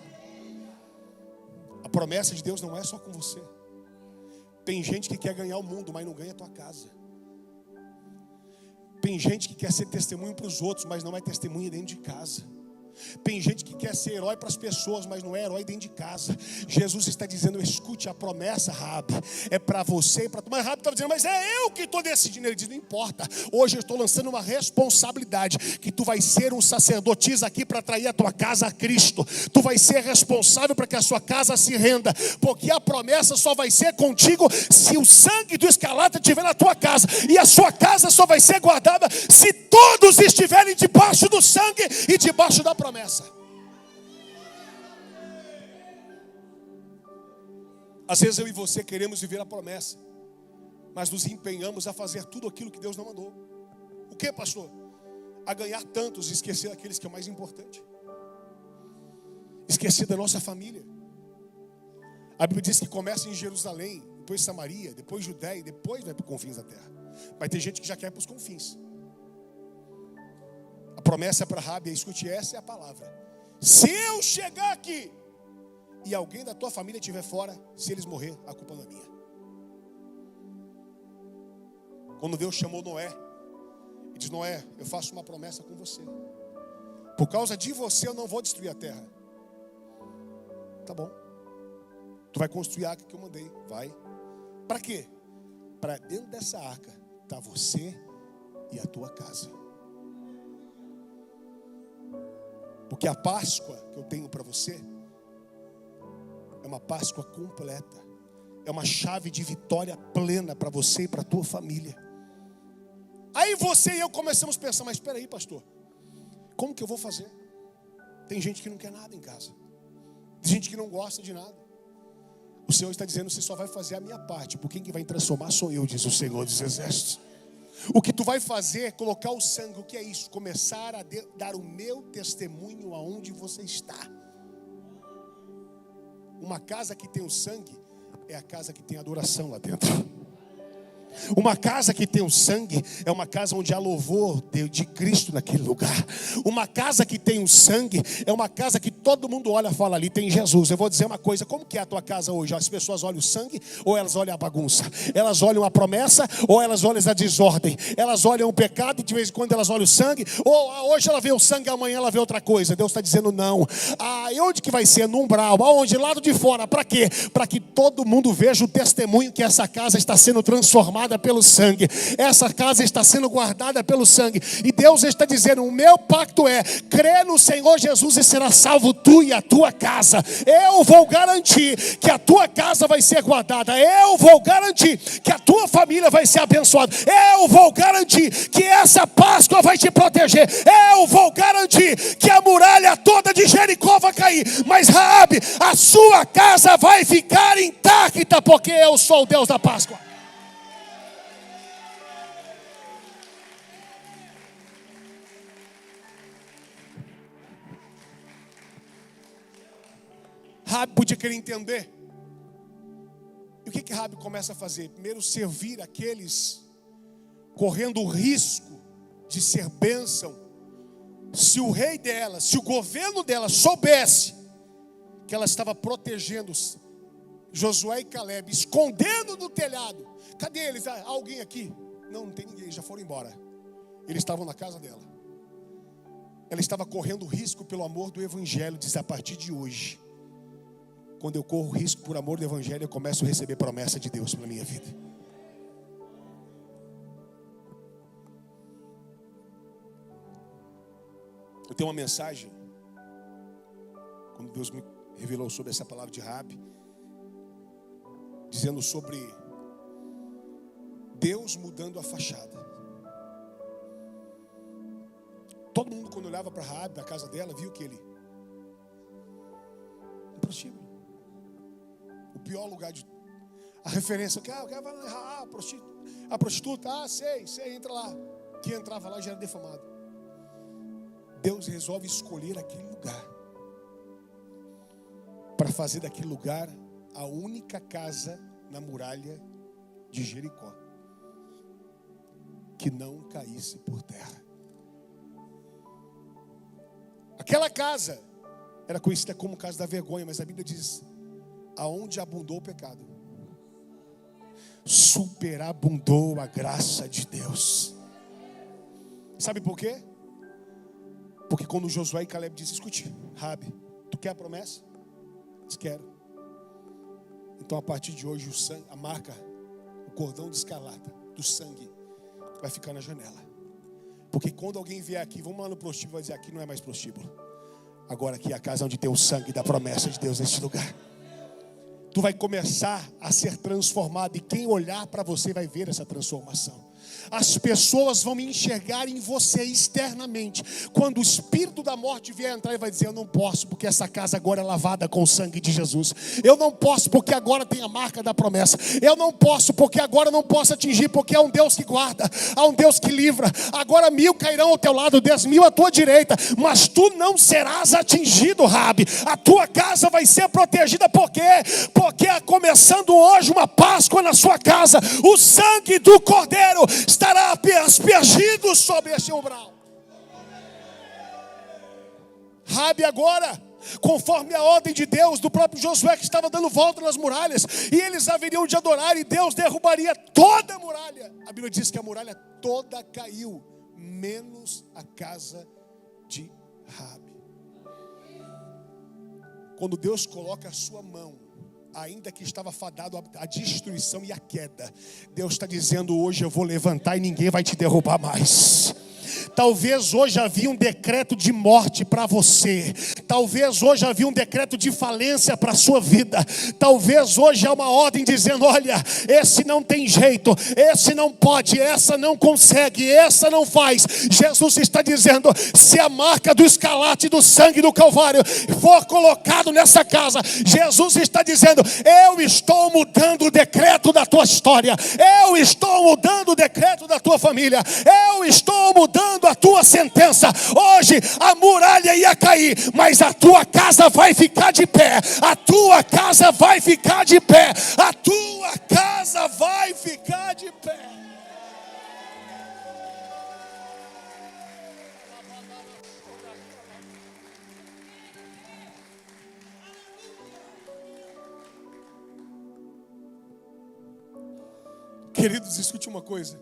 Speaker 2: A promessa de Deus não é só com você. Tem gente que quer ganhar o mundo, mas não ganha a tua casa. Tem gente que quer ser testemunho para os outros, mas não é testemunha dentro de casa. Tem gente que quer ser herói para as pessoas, mas não é herói dentro de casa. Jesus está dizendo: escute, a promessa, Raabe, é para você e para tu. Mas Raabe estava dizendo: mas é eu que estou decidindo. Ele diz: não importa, hoje eu estou lançando uma responsabilidade, que tu vai ser um sacerdotisa aqui para atrair a tua casa a Cristo. Tu vai ser responsável para que a sua casa se renda, porque a promessa só vai ser contigo se o sangue do escarlate estiver na tua casa, e a sua casa só vai ser guardada se todos estiverem debaixo do sangue e debaixo da promessa. Às vezes eu e você queremos viver a promessa, mas nos empenhamos a fazer tudo aquilo que Deus não mandou. O que, pastor? A ganhar tantos e esquecer aqueles que é o mais importante. Esquecer da nossa família. A Bíblia diz que começa em Jerusalém, depois Samaria, depois Judéia e depois vai para os confins da terra. Vai ter gente que já quer ir para os confins. A promessa para Raabe, escute, essa é a palavra: se eu chegar aqui e alguém da tua família estiver fora, se eles morrer, a culpa não é minha. Quando Deus chamou Noé, Ele diz: Noé, eu faço uma promessa com você. Por causa de você eu não vou destruir a terra. Tá bom. Tu vai construir a arca que eu mandei. Vai. Para quê? Para dentro dessa arca tá você e a tua casa. Porque a Páscoa que eu tenho para você é uma Páscoa completa. É uma chave de vitória plena para você e para a tua família. Aí você e eu começamos a pensar: mas espera aí, pastor, como que eu vou fazer? Tem gente que não quer nada em casa. Tem gente que não gosta de nada. O Senhor está dizendo: você só vai fazer a minha parte, porque quem vai transformar sou eu, diz o Senhor dos Exércitos. O que tu vai fazer é colocar o sangue. O que é isso? Começar a dar o meu testemunho aonde você está. Uma casa que tem o sangue é a casa que tem adoração lá dentro. Uma casa que tem o sangue é uma casa onde há louvor de Cristo naquele lugar. Uma casa que tem o sangue é uma casa que todo mundo olha e fala: ali tem Jesus. Eu vou dizer uma coisa: como que é a tua casa hoje? As pessoas olham o sangue ou elas olham a bagunça? Elas olham a promessa ou elas olham a desordem? Elas olham o pecado e de vez em quando elas olham o sangue? Ou hoje ela vê o sangue, amanhã ela vê outra coisa? Deus está dizendo: não. E onde que vai ser? No umbral. Aonde? Lado de fora. Para quê? Para que todo mundo veja o testemunho que essa casa está sendo transformada pelo sangue. Essa casa está sendo guardada pelo sangue. E Deus está dizendo: o meu pacto é: crê no Senhor Jesus e será salvo tu e a tua casa. Eu vou garantir que a tua casa vai ser guardada. Eu vou garantir que a tua família vai ser abençoada. Eu vou garantir que essa Páscoa vai te proteger. Eu vou garantir que a muralha toda de Jericó vai cair. Mas Raabe, a sua casa vai ficar intacta, porque eu sou o Deus da Páscoa. Raabe podia querer entender. E o que Raabe começa a fazer? Primeiro, servir aqueles correndo o risco de ser bênção. Se o rei dela, se o governo dela soubesse que ela estava protegendo Josué e Caleb, escondendo no telhado. Cadê eles? Alguém aqui? Não tem ninguém, já foram embora. Eles estavam na casa dela. Ela estava correndo risco pelo amor do evangelho. Diz: a partir de hoje, quando eu corro risco por amor do evangelho, eu começo a receber promessa de Deus para a minha vida. Eu tenho uma mensagem, quando Deus me revelou sobre essa palavra de Raabe, dizendo sobre Deus mudando a fachada. Todo mundo quando olhava para Raabe, da casa dela, viu que ele... um prostíbulo. O pior lugar de... a referência, o cara vai lá, a prostituta, sei, entra lá. Quem entrava lá já era defamado. Deus resolve escolher aquele lugar para fazer daquele lugar a única casa na muralha de Jericó que não caísse por terra. Aquela casa era conhecida como casa da vergonha, mas a Bíblia diz: aonde abundou o pecado, superabundou a graça de Deus. Sabe por quê? Porque quando Josué e Caleb dizem: escute, Raabe, tu quer a promessa? Diz: quero. Então a partir de hoje o sangue, a marca, o cordão de escarlata do sangue vai ficar na janela. Porque quando alguém vier aqui, vamos lá no prostíbulo, vai dizer: aqui não é mais prostíbulo, agora aqui é a casa onde tem o sangue da promessa de Deus neste lugar. Tu vai começar a ser transformado, e quem olhar para você vai ver essa transformação. As pessoas vão me enxergar em você externamente. Quando o espírito da morte vier entrar, ele vai dizer: eu não posso, porque essa casa agora é lavada com o sangue de Jesus. Eu não posso, porque agora tem a marca da promessa. Eu não posso, porque agora não posso atingir, porque há um Deus que guarda, há um Deus que livra. Agora 1000 cairão ao teu lado, 10.000 à tua direita, mas tu não serás atingido, Raabe. A tua casa vai ser protegida. Por quê? Porque começando hoje uma Páscoa na sua casa, o sangue do Cordeiro estará aspergido sobre esse umbral. Raabe agora, conforme a ordem de Deus, do próprio Josué, que estava dando volta nas muralhas, e eles haveriam de adorar, e Deus derrubaria toda a muralha. A Bíblia diz que a muralha toda caiu, menos a casa de Raabe. Quando Deus coloca a sua mão, ainda que estava fadado à destruição e à queda, Deus está dizendo: hoje eu vou levantar e ninguém vai te derrubar mais. Talvez hoje havia um decreto de morte para você. Talvez hoje havia um decreto de falência para a sua vida. Talvez hoje há uma ordem dizendo: olha, esse não tem jeito, esse não pode, essa não consegue, essa não faz. Jesus está dizendo: se a marca do escarlate do sangue do Calvário for colocado nessa casa, Jesus está dizendo: eu estou mudando o decreto da tua história, eu estou mudando o decreto da tua família, eu estou mudando a tua sentença. Hoje a muralha ia cair, mas a tua casa vai ficar de pé. A tua casa vai ficar de pé. A tua casa vai ficar de pé. Queridos, escute uma coisa.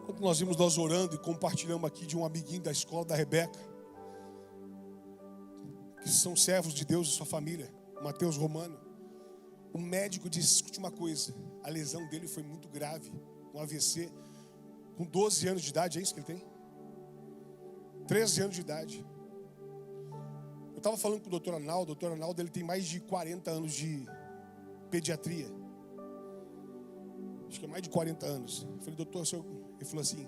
Speaker 2: Quando nós orando e compartilhamos aqui de um amiguinho da escola da Rebeca, que são servos de Deus e sua família, Mateus Romano, o médico disse: escute uma coisa, a lesão dele foi muito grave, um AVC, com 12 anos de idade. É isso que ele tem? 13 anos de idade. Eu estava falando com o doutor Arnaldo, ele tem mais de 40 anos de pediatria. Acho que é mais de 40 anos. Eu falei: doutor, ele falou assim: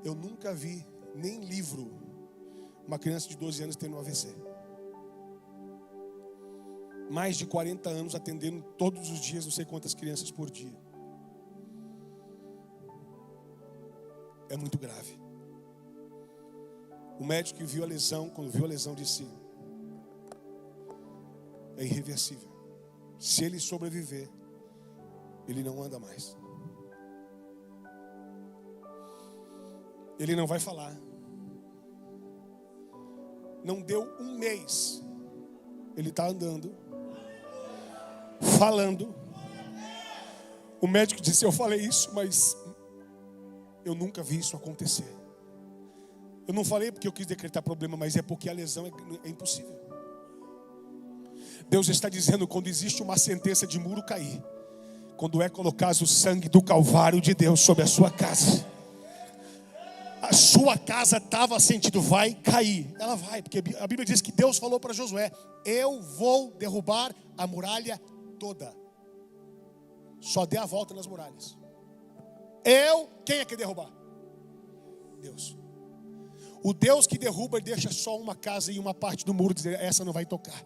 Speaker 2: eu nunca vi, nem livro, uma criança de 12 anos tendo um AVC. Mais de 40 anos atendendo todos os dias, não sei quantas crianças por dia. É muito grave. O médico que viu a lesão, quando viu a lesão, disse: é irreversível. Se ele sobreviver, ele não anda mais. Ele não vai falar. Não deu um mês, ele está andando, falando. O médico disse: eu falei isso, mas eu nunca vi isso acontecer. Eu não falei porque eu quis decretar problema, mas é porque a lesão é impossível. Deus está dizendo: quando existe uma sentença de muro cair, quando é colocado o sangue do Calvário de Deus sobre a sua casa, a sua casa estava sentindo, vai cair. Ela vai, porque a Bíblia diz que Deus falou para Josué: eu vou derrubar a muralha toda. Só dê a volta nas muralhas. Quem é que derrubar? Deus. O Deus que derruba deixa só uma casa e uma parte do muro, dizer, essa não vai tocar.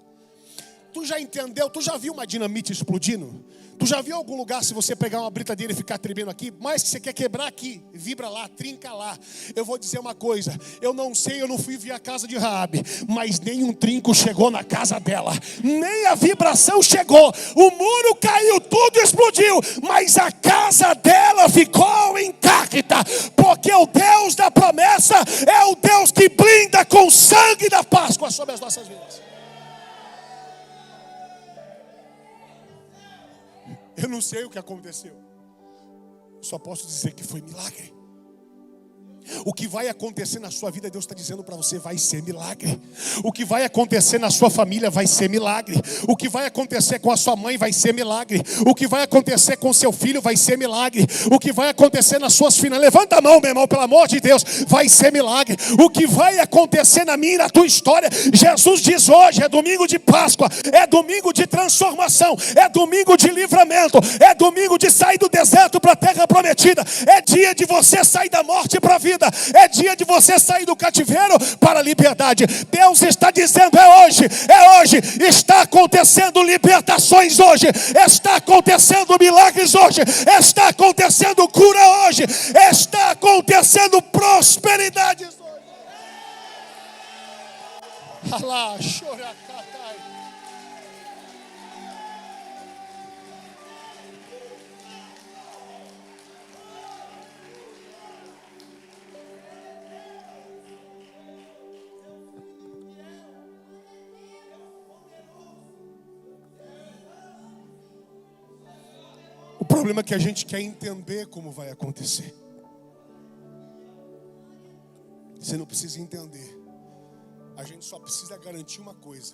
Speaker 2: Tu já entendeu? Tu já viu uma dinamite explodindo? Tu já viu algum lugar, se você pegar uma britadeira e ficar tremendo aqui, mas que você quer quebrar aqui, vibra lá, trinca lá. Eu vou dizer uma coisa, eu não sei, eu não fui ver a casa de Raabe, mas nenhum trinco chegou na casa dela, nem a vibração chegou, o muro caiu, tudo explodiu, mas a casa dela ficou intacta, porque o Deus da promessa é o Deus que blinda com o sangue da Páscoa sobre as nossas vidas. Eu não sei o que aconteceu. Eu só posso dizer que foi milagre. O que vai acontecer na sua vida, Deus está dizendo para você, vai ser milagre. O que vai acontecer na sua família vai ser milagre. O que vai acontecer com a sua mãe vai ser milagre. O que vai acontecer com seu filho vai ser milagre. O que vai acontecer nas suas finanças, levanta a mão, meu irmão, pelo amor de Deus, vai ser milagre. O que vai acontecer na minha e na tua história, Jesus diz hoje, é domingo de Páscoa, é domingo de transformação, é domingo de livramento, é domingo de sair do deserto para a terra prometida, é dia de você sair da morte para a vida. É dia de você sair do cativeiro para a liberdade. Deus está dizendo, é hoje, está acontecendo libertações hoje, está acontecendo milagres hoje, está acontecendo cura hoje, está acontecendo prosperidade hoje. Alá, choracatai. O problema é que a gente quer entender como vai acontecer. Você não precisa entender. A gente só precisa garantir uma coisa.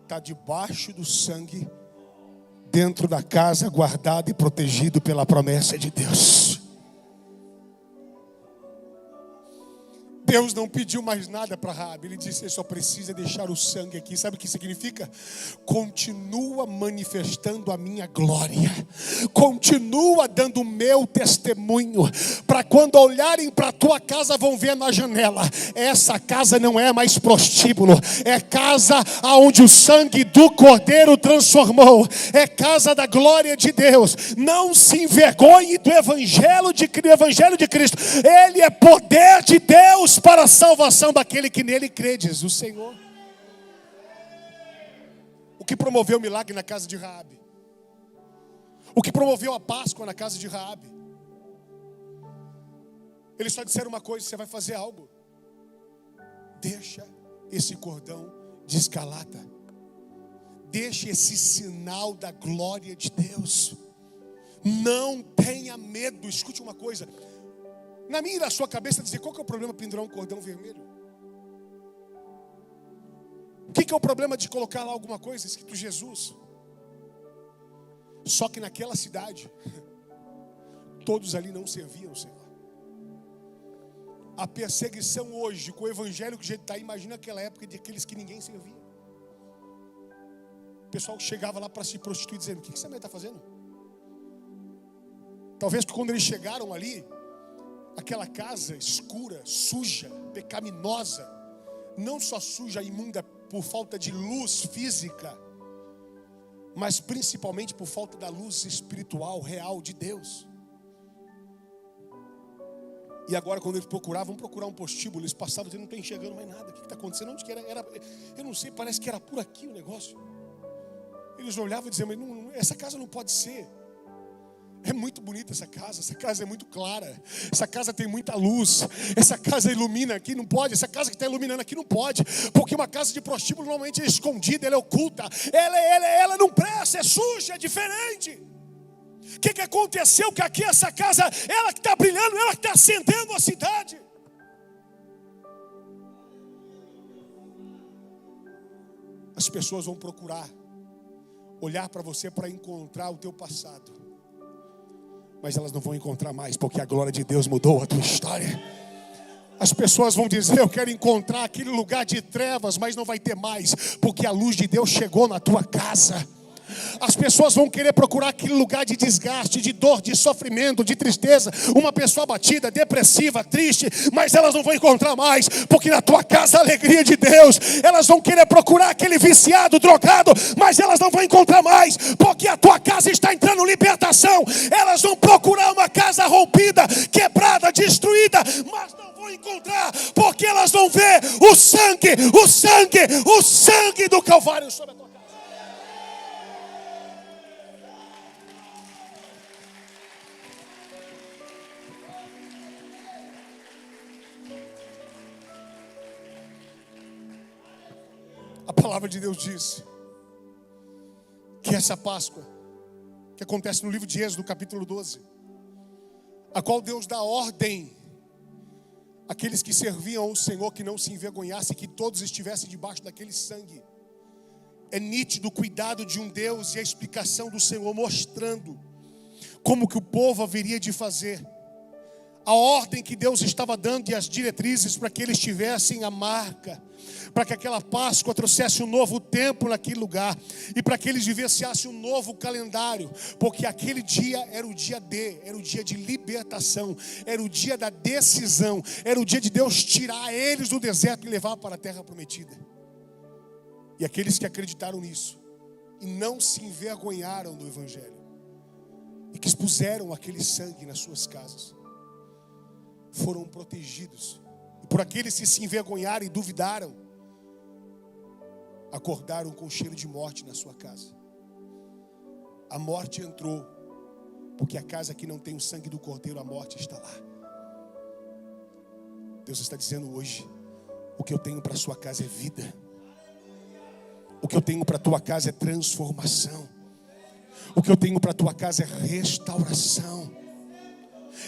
Speaker 2: Está debaixo do sangue, dentro da casa, guardado e protegido pela promessa de Deus. Deus não pediu mais nada para Raabe. Ele disse, ele só precisa deixar o sangue aqui. Sabe o que significa? Continua manifestando a minha glória. Continua dando o meu testemunho. Para quando olharem para a tua casa, vão ver na janela. Essa casa não é mais prostíbulo. É casa onde o sangue do Cordeiro transformou. É casa da glória de Deus. Não se envergonhe do Evangelho de Cristo. Ele é poder de Deus para a salvação daquele que nele crê, diz o Senhor. O que promoveu o milagre na casa de Raabe? O que promoveu a Páscoa na casa de Raabe? Eles só disseram uma coisa, você vai fazer algo. Deixa esse cordão de escarlata. Deixa esse sinal da glória de Deus. Não tenha medo. Escute uma coisa. Na minha e na sua cabeça dizer, qual que é o problema de pendurar um cordão vermelho? O que é o problema de colocar lá alguma coisa escrito Jesus? Só que naquela cidade, todos ali não serviam o Senhor. A perseguição hoje, com o evangelho que a gente está, imagina aquela época de aqueles que ninguém servia. O pessoal chegava lá para se prostituir, dizendo, o que essa mulher está fazendo? Talvez quando eles chegaram ali, aquela casa escura, suja, pecaminosa, não só suja, imunda por falta de luz física, mas principalmente por falta da luz espiritual, real de Deus. E agora quando eles vão procurar um postíbulo, eles passavam dizendo, não estou enxergando mais nada, o que está acontecendo? Onde que era? Eu não sei, parece que era por aqui o negócio. Eles olhavam e diziam, mas não, essa casa não pode ser. É muito bonita essa casa é muito clara, essa casa tem muita luz, essa casa ilumina aqui, não pode, essa casa que está iluminando aqui não pode, porque uma casa de prostíbulo normalmente é escondida, ela é oculta, ela não presta, é suja, é diferente. O que aconteceu? Que aqui essa casa, ela que está brilhando, ela que está acendendo a cidade. As pessoas vão procurar olhar para você para encontrar o teu passado, mas elas não vão encontrar mais, porque a glória de Deus mudou a tua história. As pessoas vão dizer, eu quero encontrar aquele lugar de trevas, mas não vai ter mais, porque a luz de Deus chegou na tua casa. As pessoas vão querer procurar aquele lugar de desgaste, de dor, de sofrimento, de tristeza. Uma pessoa abatida, depressiva, triste, mas elas não vão encontrar mais, porque na tua casa a alegria de Deus. Elas vão querer procurar aquele viciado, drogado, mas elas não vão encontrar mais, porque a tua casa está entrando libertação. Elas vão procurar uma casa rompida, quebrada, destruída, mas não vão encontrar, porque elas vão ver o sangue do Calvário sobre a tua casa. A palavra de Deus diz que essa Páscoa, que acontece no livro de Êxodo, capítulo 12, a qual Deus dá ordem àqueles que serviam ao Senhor que não se envergonhassem, que todos estivessem debaixo daquele sangue. É nítido o cuidado de um Deus e a explicação do Senhor mostrando como que o povo haveria de fazer. A ordem que Deus estava dando e as diretrizes para que eles tivessem a marca, para que aquela Páscoa trouxesse um novo tempo naquele lugar e para que eles vivenciassem um novo calendário, porque aquele dia era o dia era o dia de libertação, era o dia da decisão, era o dia de Deus tirar eles do deserto e levar para a terra prometida. E aqueles que acreditaram nisso e não se envergonharam do Evangelho e que expuseram aquele sangue nas suas casas, foram protegidos. E por aqueles que se envergonharam e duvidaram, acordaram com cheiro de morte na sua casa. A morte entrou, porque a casa que não tem o sangue do Cordeiro, a morte está lá. Deus está dizendo hoje: o que eu tenho para a sua casa é vida. O que eu tenho para a tua casa é transformação. O que eu tenho para a tua casa é restauração.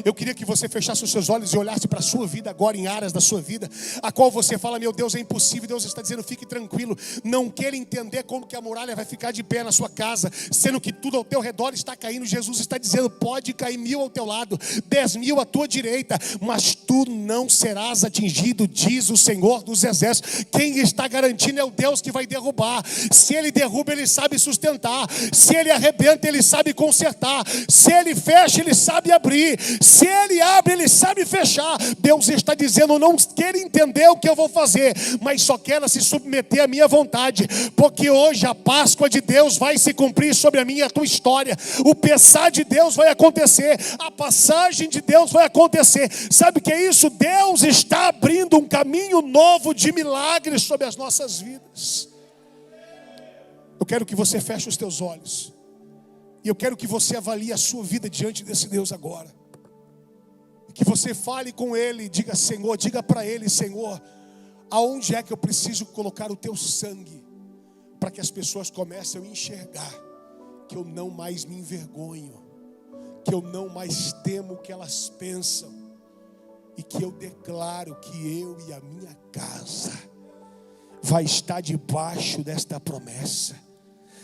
Speaker 2: Eu queria que você fechasse os seus olhos e olhasse para a sua vida agora, em áreas da sua vida, a qual você fala: meu Deus, é impossível. Deus está dizendo: fique tranquilo. Não queira entender como que a muralha vai ficar de pé na sua casa, sendo que tudo ao teu redor está caindo. Jesus está dizendo: pode cair 1000 ao teu lado, 10.000 à tua direita, mas tu não serás atingido, diz o Senhor dos Exércitos. Quem está garantindo é o Deus que vai derrubar. Se Ele derruba, Ele sabe sustentar. Se Ele arrebenta, Ele sabe consertar. Se Ele fecha, Ele sabe abrir. Se Ele abre, Ele sabe fechar. Deus está dizendo: não quero entender o que eu vou fazer, mas só quero se submeter à minha vontade, porque hoje a Páscoa de Deus vai se cumprir sobre a minha e a tua história. O pesar de Deus vai acontecer, a passagem de Deus vai acontecer. Sabe o que é isso? Deus está abrindo um caminho novo de milagres sobre as nossas vidas. Eu quero que você feche os teus olhos, e eu quero que você avalie a sua vida diante desse Deus agora. Que você fale com Ele, diga: Senhor, diga para Ele: Senhor, aonde é que eu preciso colocar o teu sangue, para que as pessoas comecem a enxergar que eu não mais me envergonho, que eu não mais temo o que elas pensam, e que eu declaro que eu e a minha casa vai estar debaixo desta promessa,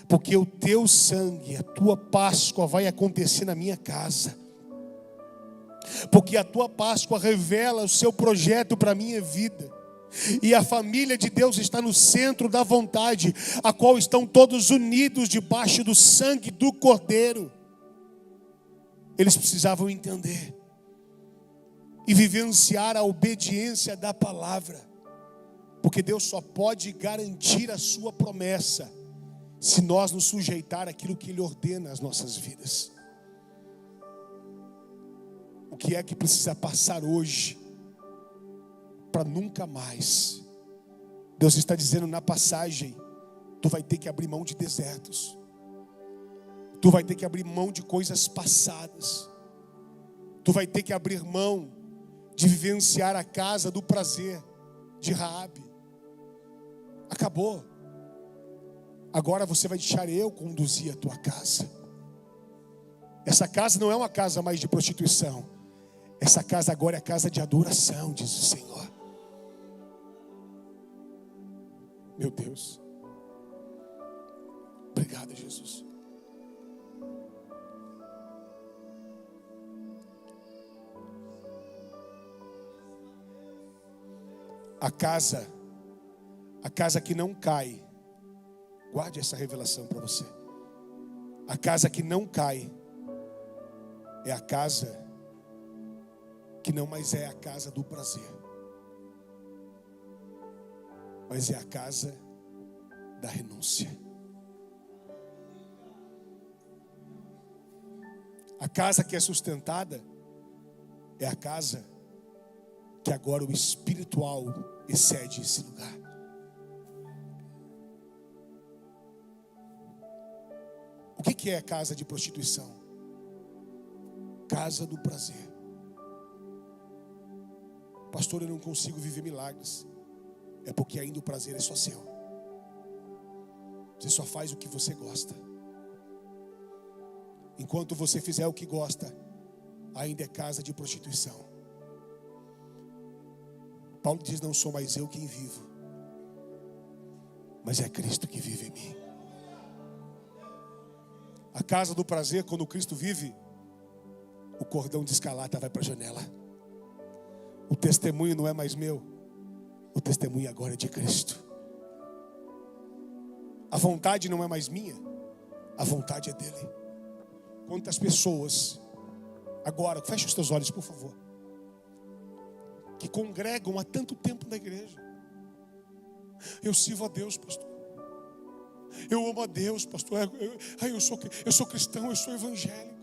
Speaker 2: porque o teu sangue, a tua Páscoa vai acontecer na minha casa. Porque a tua Páscoa revela o seu projeto para a minha vida. E a família de Deus está no centro da vontade, a qual estão todos unidos debaixo do sangue do Cordeiro. Eles precisavam entender e vivenciar a obediência da palavra, porque Deus só pode garantir a sua promessa se nós nos sujeitar àquilo que Ele ordena às nossas vidas. O que é que precisa passar hoje para nunca mais? Deus está dizendo na passagem: tu vai ter que abrir mão de desertos, tu vai ter que abrir mão de coisas passadas, tu vai ter que abrir mão de vivenciar a casa do prazer de Raabe. Acabou. Agora você vai deixar eu conduzir a tua casa. Essa casa não é uma casa mais de prostituição. Essa casa agora é a casa de adoração, diz o Senhor. Meu Deus. Obrigado, Jesus. A casa que não cai. Guarde essa revelação para você. A casa que não cai é a casa que não mais é a casa do prazer, mas é a casa da renúncia. A casa que é sustentada é a casa que agora o espiritual excede esse lugar. O que é casa de prostituição? Casa do prazer. Pastor, eu não consigo viver milagres. É porque ainda o prazer é só seu. Você só faz o que você gosta. Enquanto você fizer o que gosta, ainda é casa de prostituição. Paulo diz: não sou mais eu quem vivo, mas é Cristo que vive em mim. A casa do prazer, quando Cristo vive, o cordão de escarlata vai para a janela. O testemunho não é mais meu, o testemunho agora é de Cristo. A vontade não é mais minha, a vontade é dele. Quantas pessoas, agora, fecha os teus olhos por favor, que congregam há tanto tempo na igreja. Eu sirvo a Deus, pastor. Eu amo a Deus, pastor. Eu sou cristão, eu sou evangélico.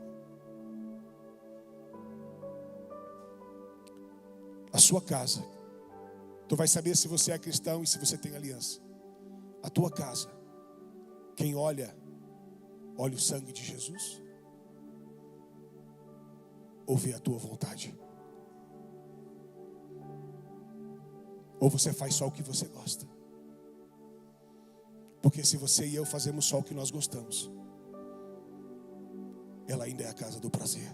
Speaker 2: A sua casa, tu vai saber se você é cristão e se você tem aliança. A tua casa, quem olha o sangue de Jesus, ou vê a tua vontade? Ou você faz só o que você gosta? Porque se você e eu fazemos só o que nós gostamos, ela ainda é a casa do prazer.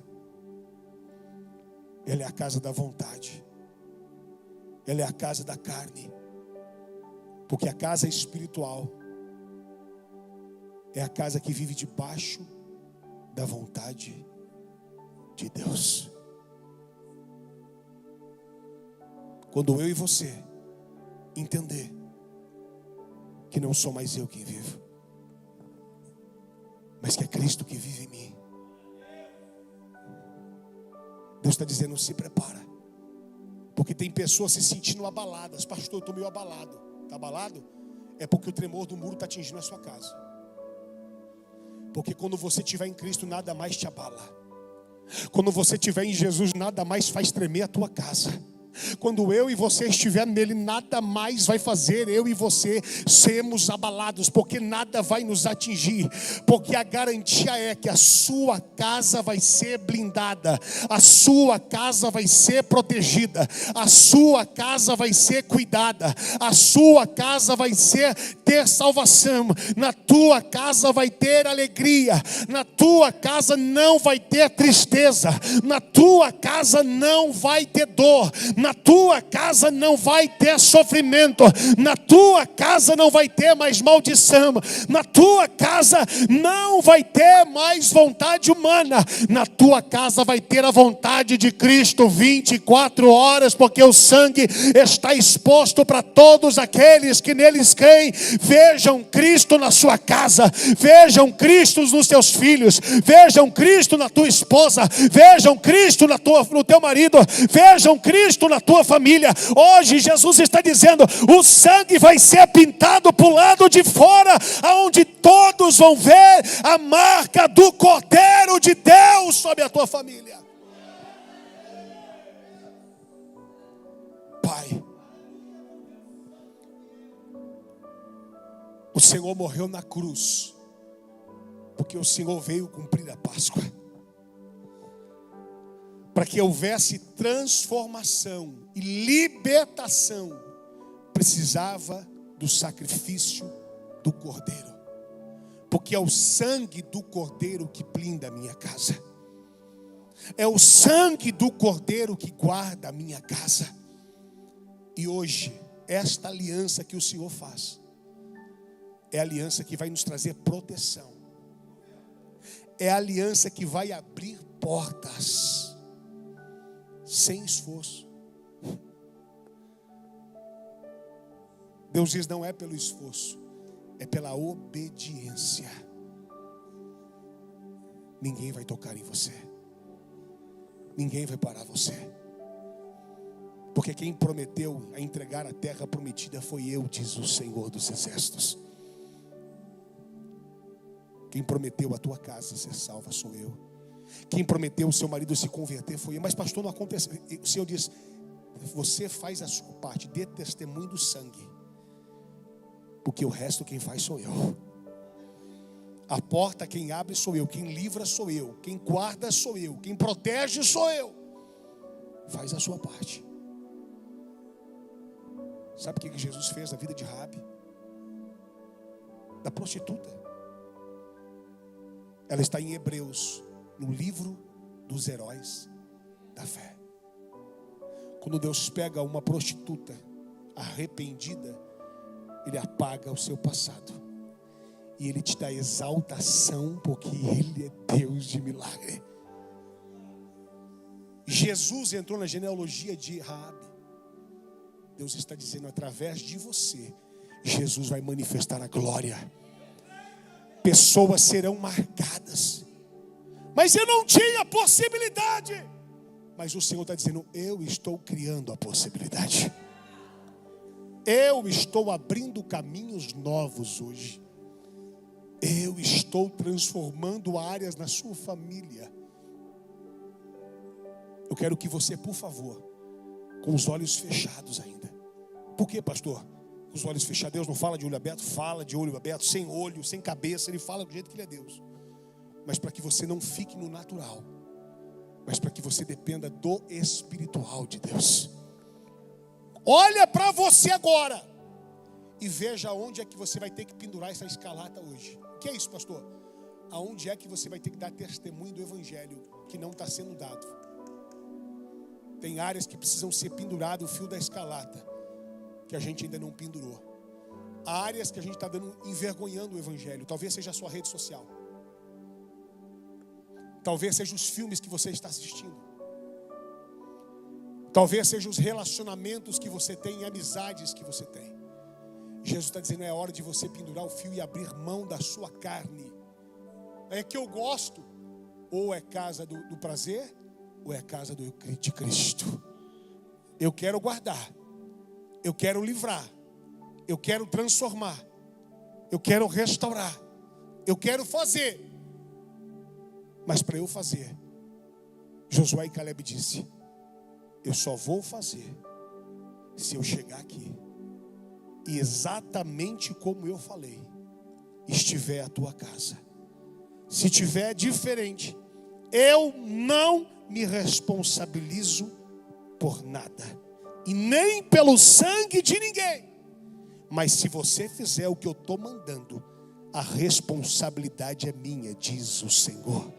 Speaker 2: Ela é a casa da vontade. Ela é a casa da carne. Porque a casa espiritual é a casa que vive debaixo da vontade de Deus. Quando eu e você entender que não sou mais eu quem vivo, mas que é Cristo que vive em mim, Deus está dizendo: se prepara. Porque tem pessoas se sentindo abaladas. Pastor, eu estou meio abalado. Está abalado? É porque o tremor do muro está atingindo a sua casa. Porque quando você estiver em Cristo, nada mais te abala. Quando você estiver em Jesus, nada mais faz tremer a tua casa. Quando eu e você estiver nele, nada mais vai fazer eu e você sermos abalados, porque nada vai nos atingir, porque a garantia é que a sua casa vai ser blindada, a sua casa vai ser protegida, a sua casa vai ser cuidada, a sua casa vai ter salvação, na tua casa vai ter alegria, na tua casa não vai ter tristeza, na tua casa não vai ter dor, na tua casa não vai ter sofrimento, na tua casa não vai ter mais maldição, na tua casa não vai ter mais vontade humana, na tua casa vai ter a vontade de Cristo 24 horas, porque o sangue está exposto para todos aqueles que neles creem. Vejam Cristo na sua casa, vejam Cristo nos teus filhos, vejam Cristo na tua esposa, vejam Cristo no teu marido, vejam Cristo na tua família. Hoje Jesus está dizendo: o sangue vai ser pintado para o lado de fora, aonde todos vão ver a marca do Cordeiro de Deus sobre a tua família. Pai, o Senhor morreu na cruz, porque o Senhor veio cumprir a Páscoa. Para que houvesse transformação e libertação, precisava do sacrifício do Cordeiro. Porque é o sangue do Cordeiro que blinda a minha casa. É o sangue do Cordeiro que guarda a minha casa. E hoje, esta aliança que o Senhor faz, é a aliança que vai nos trazer proteção. É a aliança que vai abrir portas sem esforço. Deus diz: não é pelo esforço, é pela obediência. ninguém vai tocar em você. Ninguém vai parar você. Porque quem prometeu a entregar a terra prometida foi eu, diz o Senhor dos Exércitos. Quem prometeu a tua casa ser salva sou eu. Quem prometeu o seu marido se converter foi eu. Mas pastor, não acontece. O Senhor diz: você faz a sua parte, dê testemunho do sangue, porque o resto quem faz sou eu. A porta quem abre sou eu, quem livra sou eu, quem guarda sou eu, quem protege sou eu. Faz a sua parte. Sabe o que Jesus fez na vida de Raabe? Da prostituta. Ela está em Hebreus, no livro dos heróis da fé. Quando Deus pega uma prostituta arrependida, Ele apaga o seu passado. E Ele te dá exaltação, porque Ele é Deus de milagre. Jesus entrou na genealogia de Raabe. Deus está dizendo: através de você, Jesus vai manifestar a glória. Pessoas serão marcadas. Mas eu não tinha possibilidade. Mas o Senhor está dizendo: eu estou criando a possibilidade. Eu estou abrindo caminhos novos hoje. Eu estou transformando áreas na sua família. Eu quero que você, por favor, com os olhos fechados ainda. Por quê, pastor? Com os olhos fechados. Deus não fala de olho aberto? Fala de olho aberto, sem olho, sem cabeça. Ele fala do jeito que Ele é Deus. Mas para que você não fique no natural, mas para que você dependa do espiritual de Deus. Olha para você agora e veja aonde é que você vai ter que pendurar essa escalata hoje. O que é isso, pastor? Aonde é que você vai ter que dar testemunho do evangelho que não está sendo dado? Tem áreas que precisam ser pendurado o fio da escalata, que a gente ainda não pendurou. Há áreas que a gente está envergonhando o evangelho. Talvez seja a sua rede social. Talvez sejam os filmes que você está assistindo. Talvez sejam os relacionamentos que você tem e amizades que você tem. Jesus está dizendo: é hora de você pendurar o fio e abrir mão da sua carne. É que eu gosto. Ou é casa do prazer, ou é casa de Cristo. Eu quero guardar. Eu quero livrar. Eu quero transformar. Eu quero restaurar. Eu quero fazer. Mas para eu fazer, Josué e Caleb disse: eu só vou fazer se eu chegar aqui e exatamente como eu falei estiver a tua casa. Se tiver diferente, eu não me responsabilizo por nada e nem pelo sangue de ninguém. Mas se você fizer o que eu estou mandando, a responsabilidade é minha, diz o Senhor.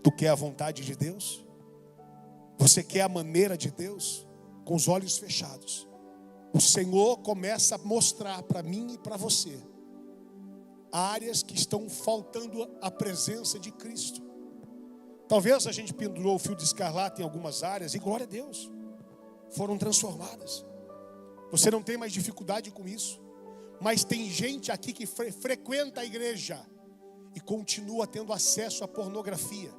Speaker 2: Tu quer a vontade de Deus? Você quer a maneira de Deus? Com os olhos fechados, o Senhor começa a mostrar para mim e para você áreas que estão faltando a presença de Cristo. Talvez a gente pendurou o fio de escarlata em algumas áreas e glória a Deus, foram transformadas. Você não tem mais dificuldade com isso. Mas tem gente aqui que frequenta a igreja e continua tendo acesso à pornografia.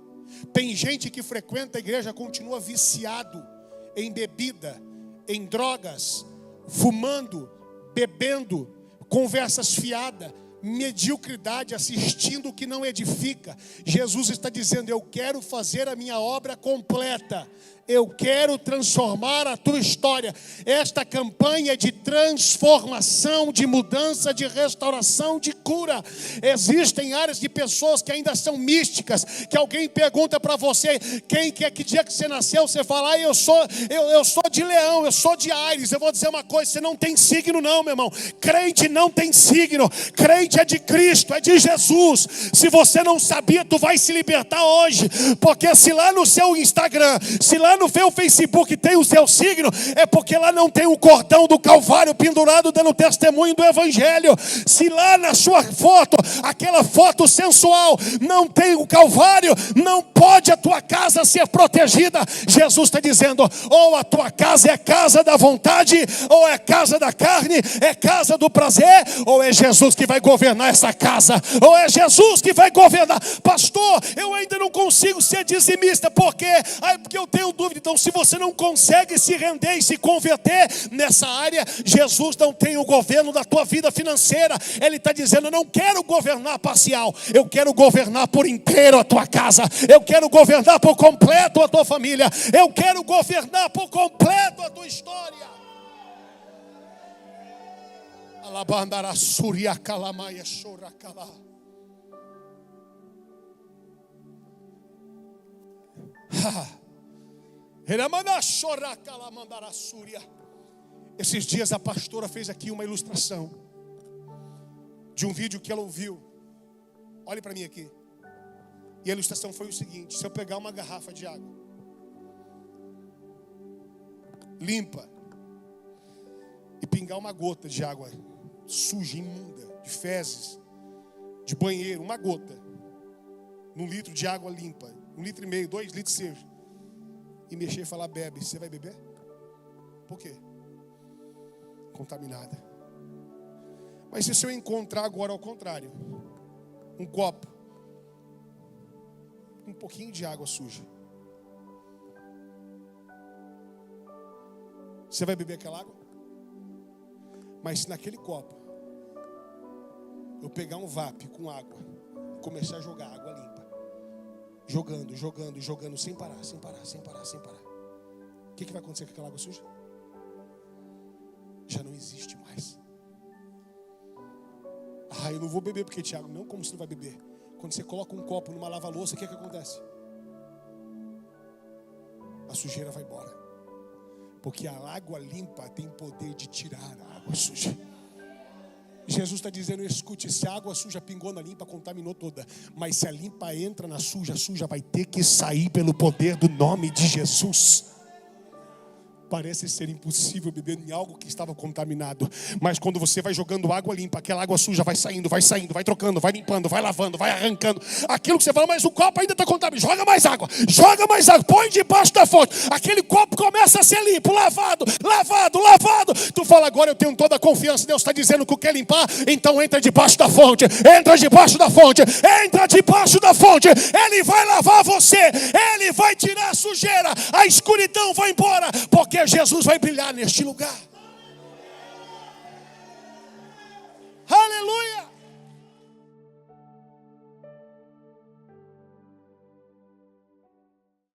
Speaker 2: Tem gente que frequenta a igreja e continua viciado em bebida, em drogas, fumando, bebendo, conversas fiadas, mediocridade, assistindo o que não edifica. Jesus está dizendo: eu quero fazer a minha obra completa. Eu quero transformar a tua história. Esta campanha é de transformação, de mudança, de restauração, de cura. Existem áreas de pessoas que ainda são místicas, que alguém pergunta para você: que dia que você nasceu? Você fala: eu sou de Leão, eu sou de Áries. Eu vou dizer uma coisa: você não tem signo não, meu irmão. Crente não tem signo. Crente é de Cristo, é de Jesus. Se você não sabia, tu vai se libertar hoje. Porque se lá no seu Instagram, se lá quando vê o Facebook tem o seu signo, é porque lá não tem o cordão do Calvário pendurado dando testemunho do Evangelho. Se lá na sua foto, aquela foto sensual, não tem o Calvário, não pode a tua casa ser protegida. Jesus está dizendo, ou a tua casa é casa da vontade, ou é casa da carne, é casa do prazer, ou é Jesus que vai governar essa casa, ou é Jesus que vai governar. Pastor, eu ainda não consigo ser dizimista, porque eu tenho dúvida. Então, se você não consegue se render e se converter nessa área, Jesus não tem o governo da tua vida financeira. Ele está dizendo, eu não quero governar parcial, eu quero governar por inteiro a tua casa, eu quero governar por completo a tua família, eu quero governar por completo a tua história. Alabandara suria calamaia chorakala. Esses dias a pastora fez aqui uma ilustração de um vídeo que ela ouviu. Olhe para mim aqui. E a ilustração foi o seguinte: se eu pegar uma garrafa de água limpa e pingar uma gota de água suja, imunda, de fezes, de banheiro, uma gota, num litro de água limpa, 1,5 litro, 2 litros seus, e mexer e falar bebe, você vai beber? Por quê? Contaminada. Mas se eu encontrar agora ao contrário, um copo, um pouquinho de água suja, você vai beber aquela água? Mas se naquele copo eu pegar um vape com água, começar a jogar água limpa, jogando, sem parar, o que vai acontecer com aquela água suja? Já não existe mais. Eu não vou beber porque, Tiago, não, como você não vai beber? Quando você coloca um copo numa lava-louça, o que acontece? A sujeira vai embora. Porque a água limpa tem poder de tirar a água suja. Jesus está dizendo, escute, se a água suja pingou na limpa, contaminou toda. Mas se a limpa entra na suja, a suja vai ter que sair pelo poder do nome de Jesus. Parece ser impossível beber em algo que estava contaminado. Mas quando você vai jogando água limpa, aquela água suja vai saindo, vai trocando, vai limpando, vai lavando, vai arrancando. Aquilo que você fala, mas o copo ainda está contaminado. Joga mais água, põe debaixo da fonte. Aquele copo começa a ser limpo, lavado. Tu fala, agora eu tenho toda a confiança. Deus está dizendo que quer limpar, então entra debaixo da fonte. Ele vai lavar você, Ele vai tirar a sujeira, a escuridão vai embora, porque Jesus vai brilhar neste lugar.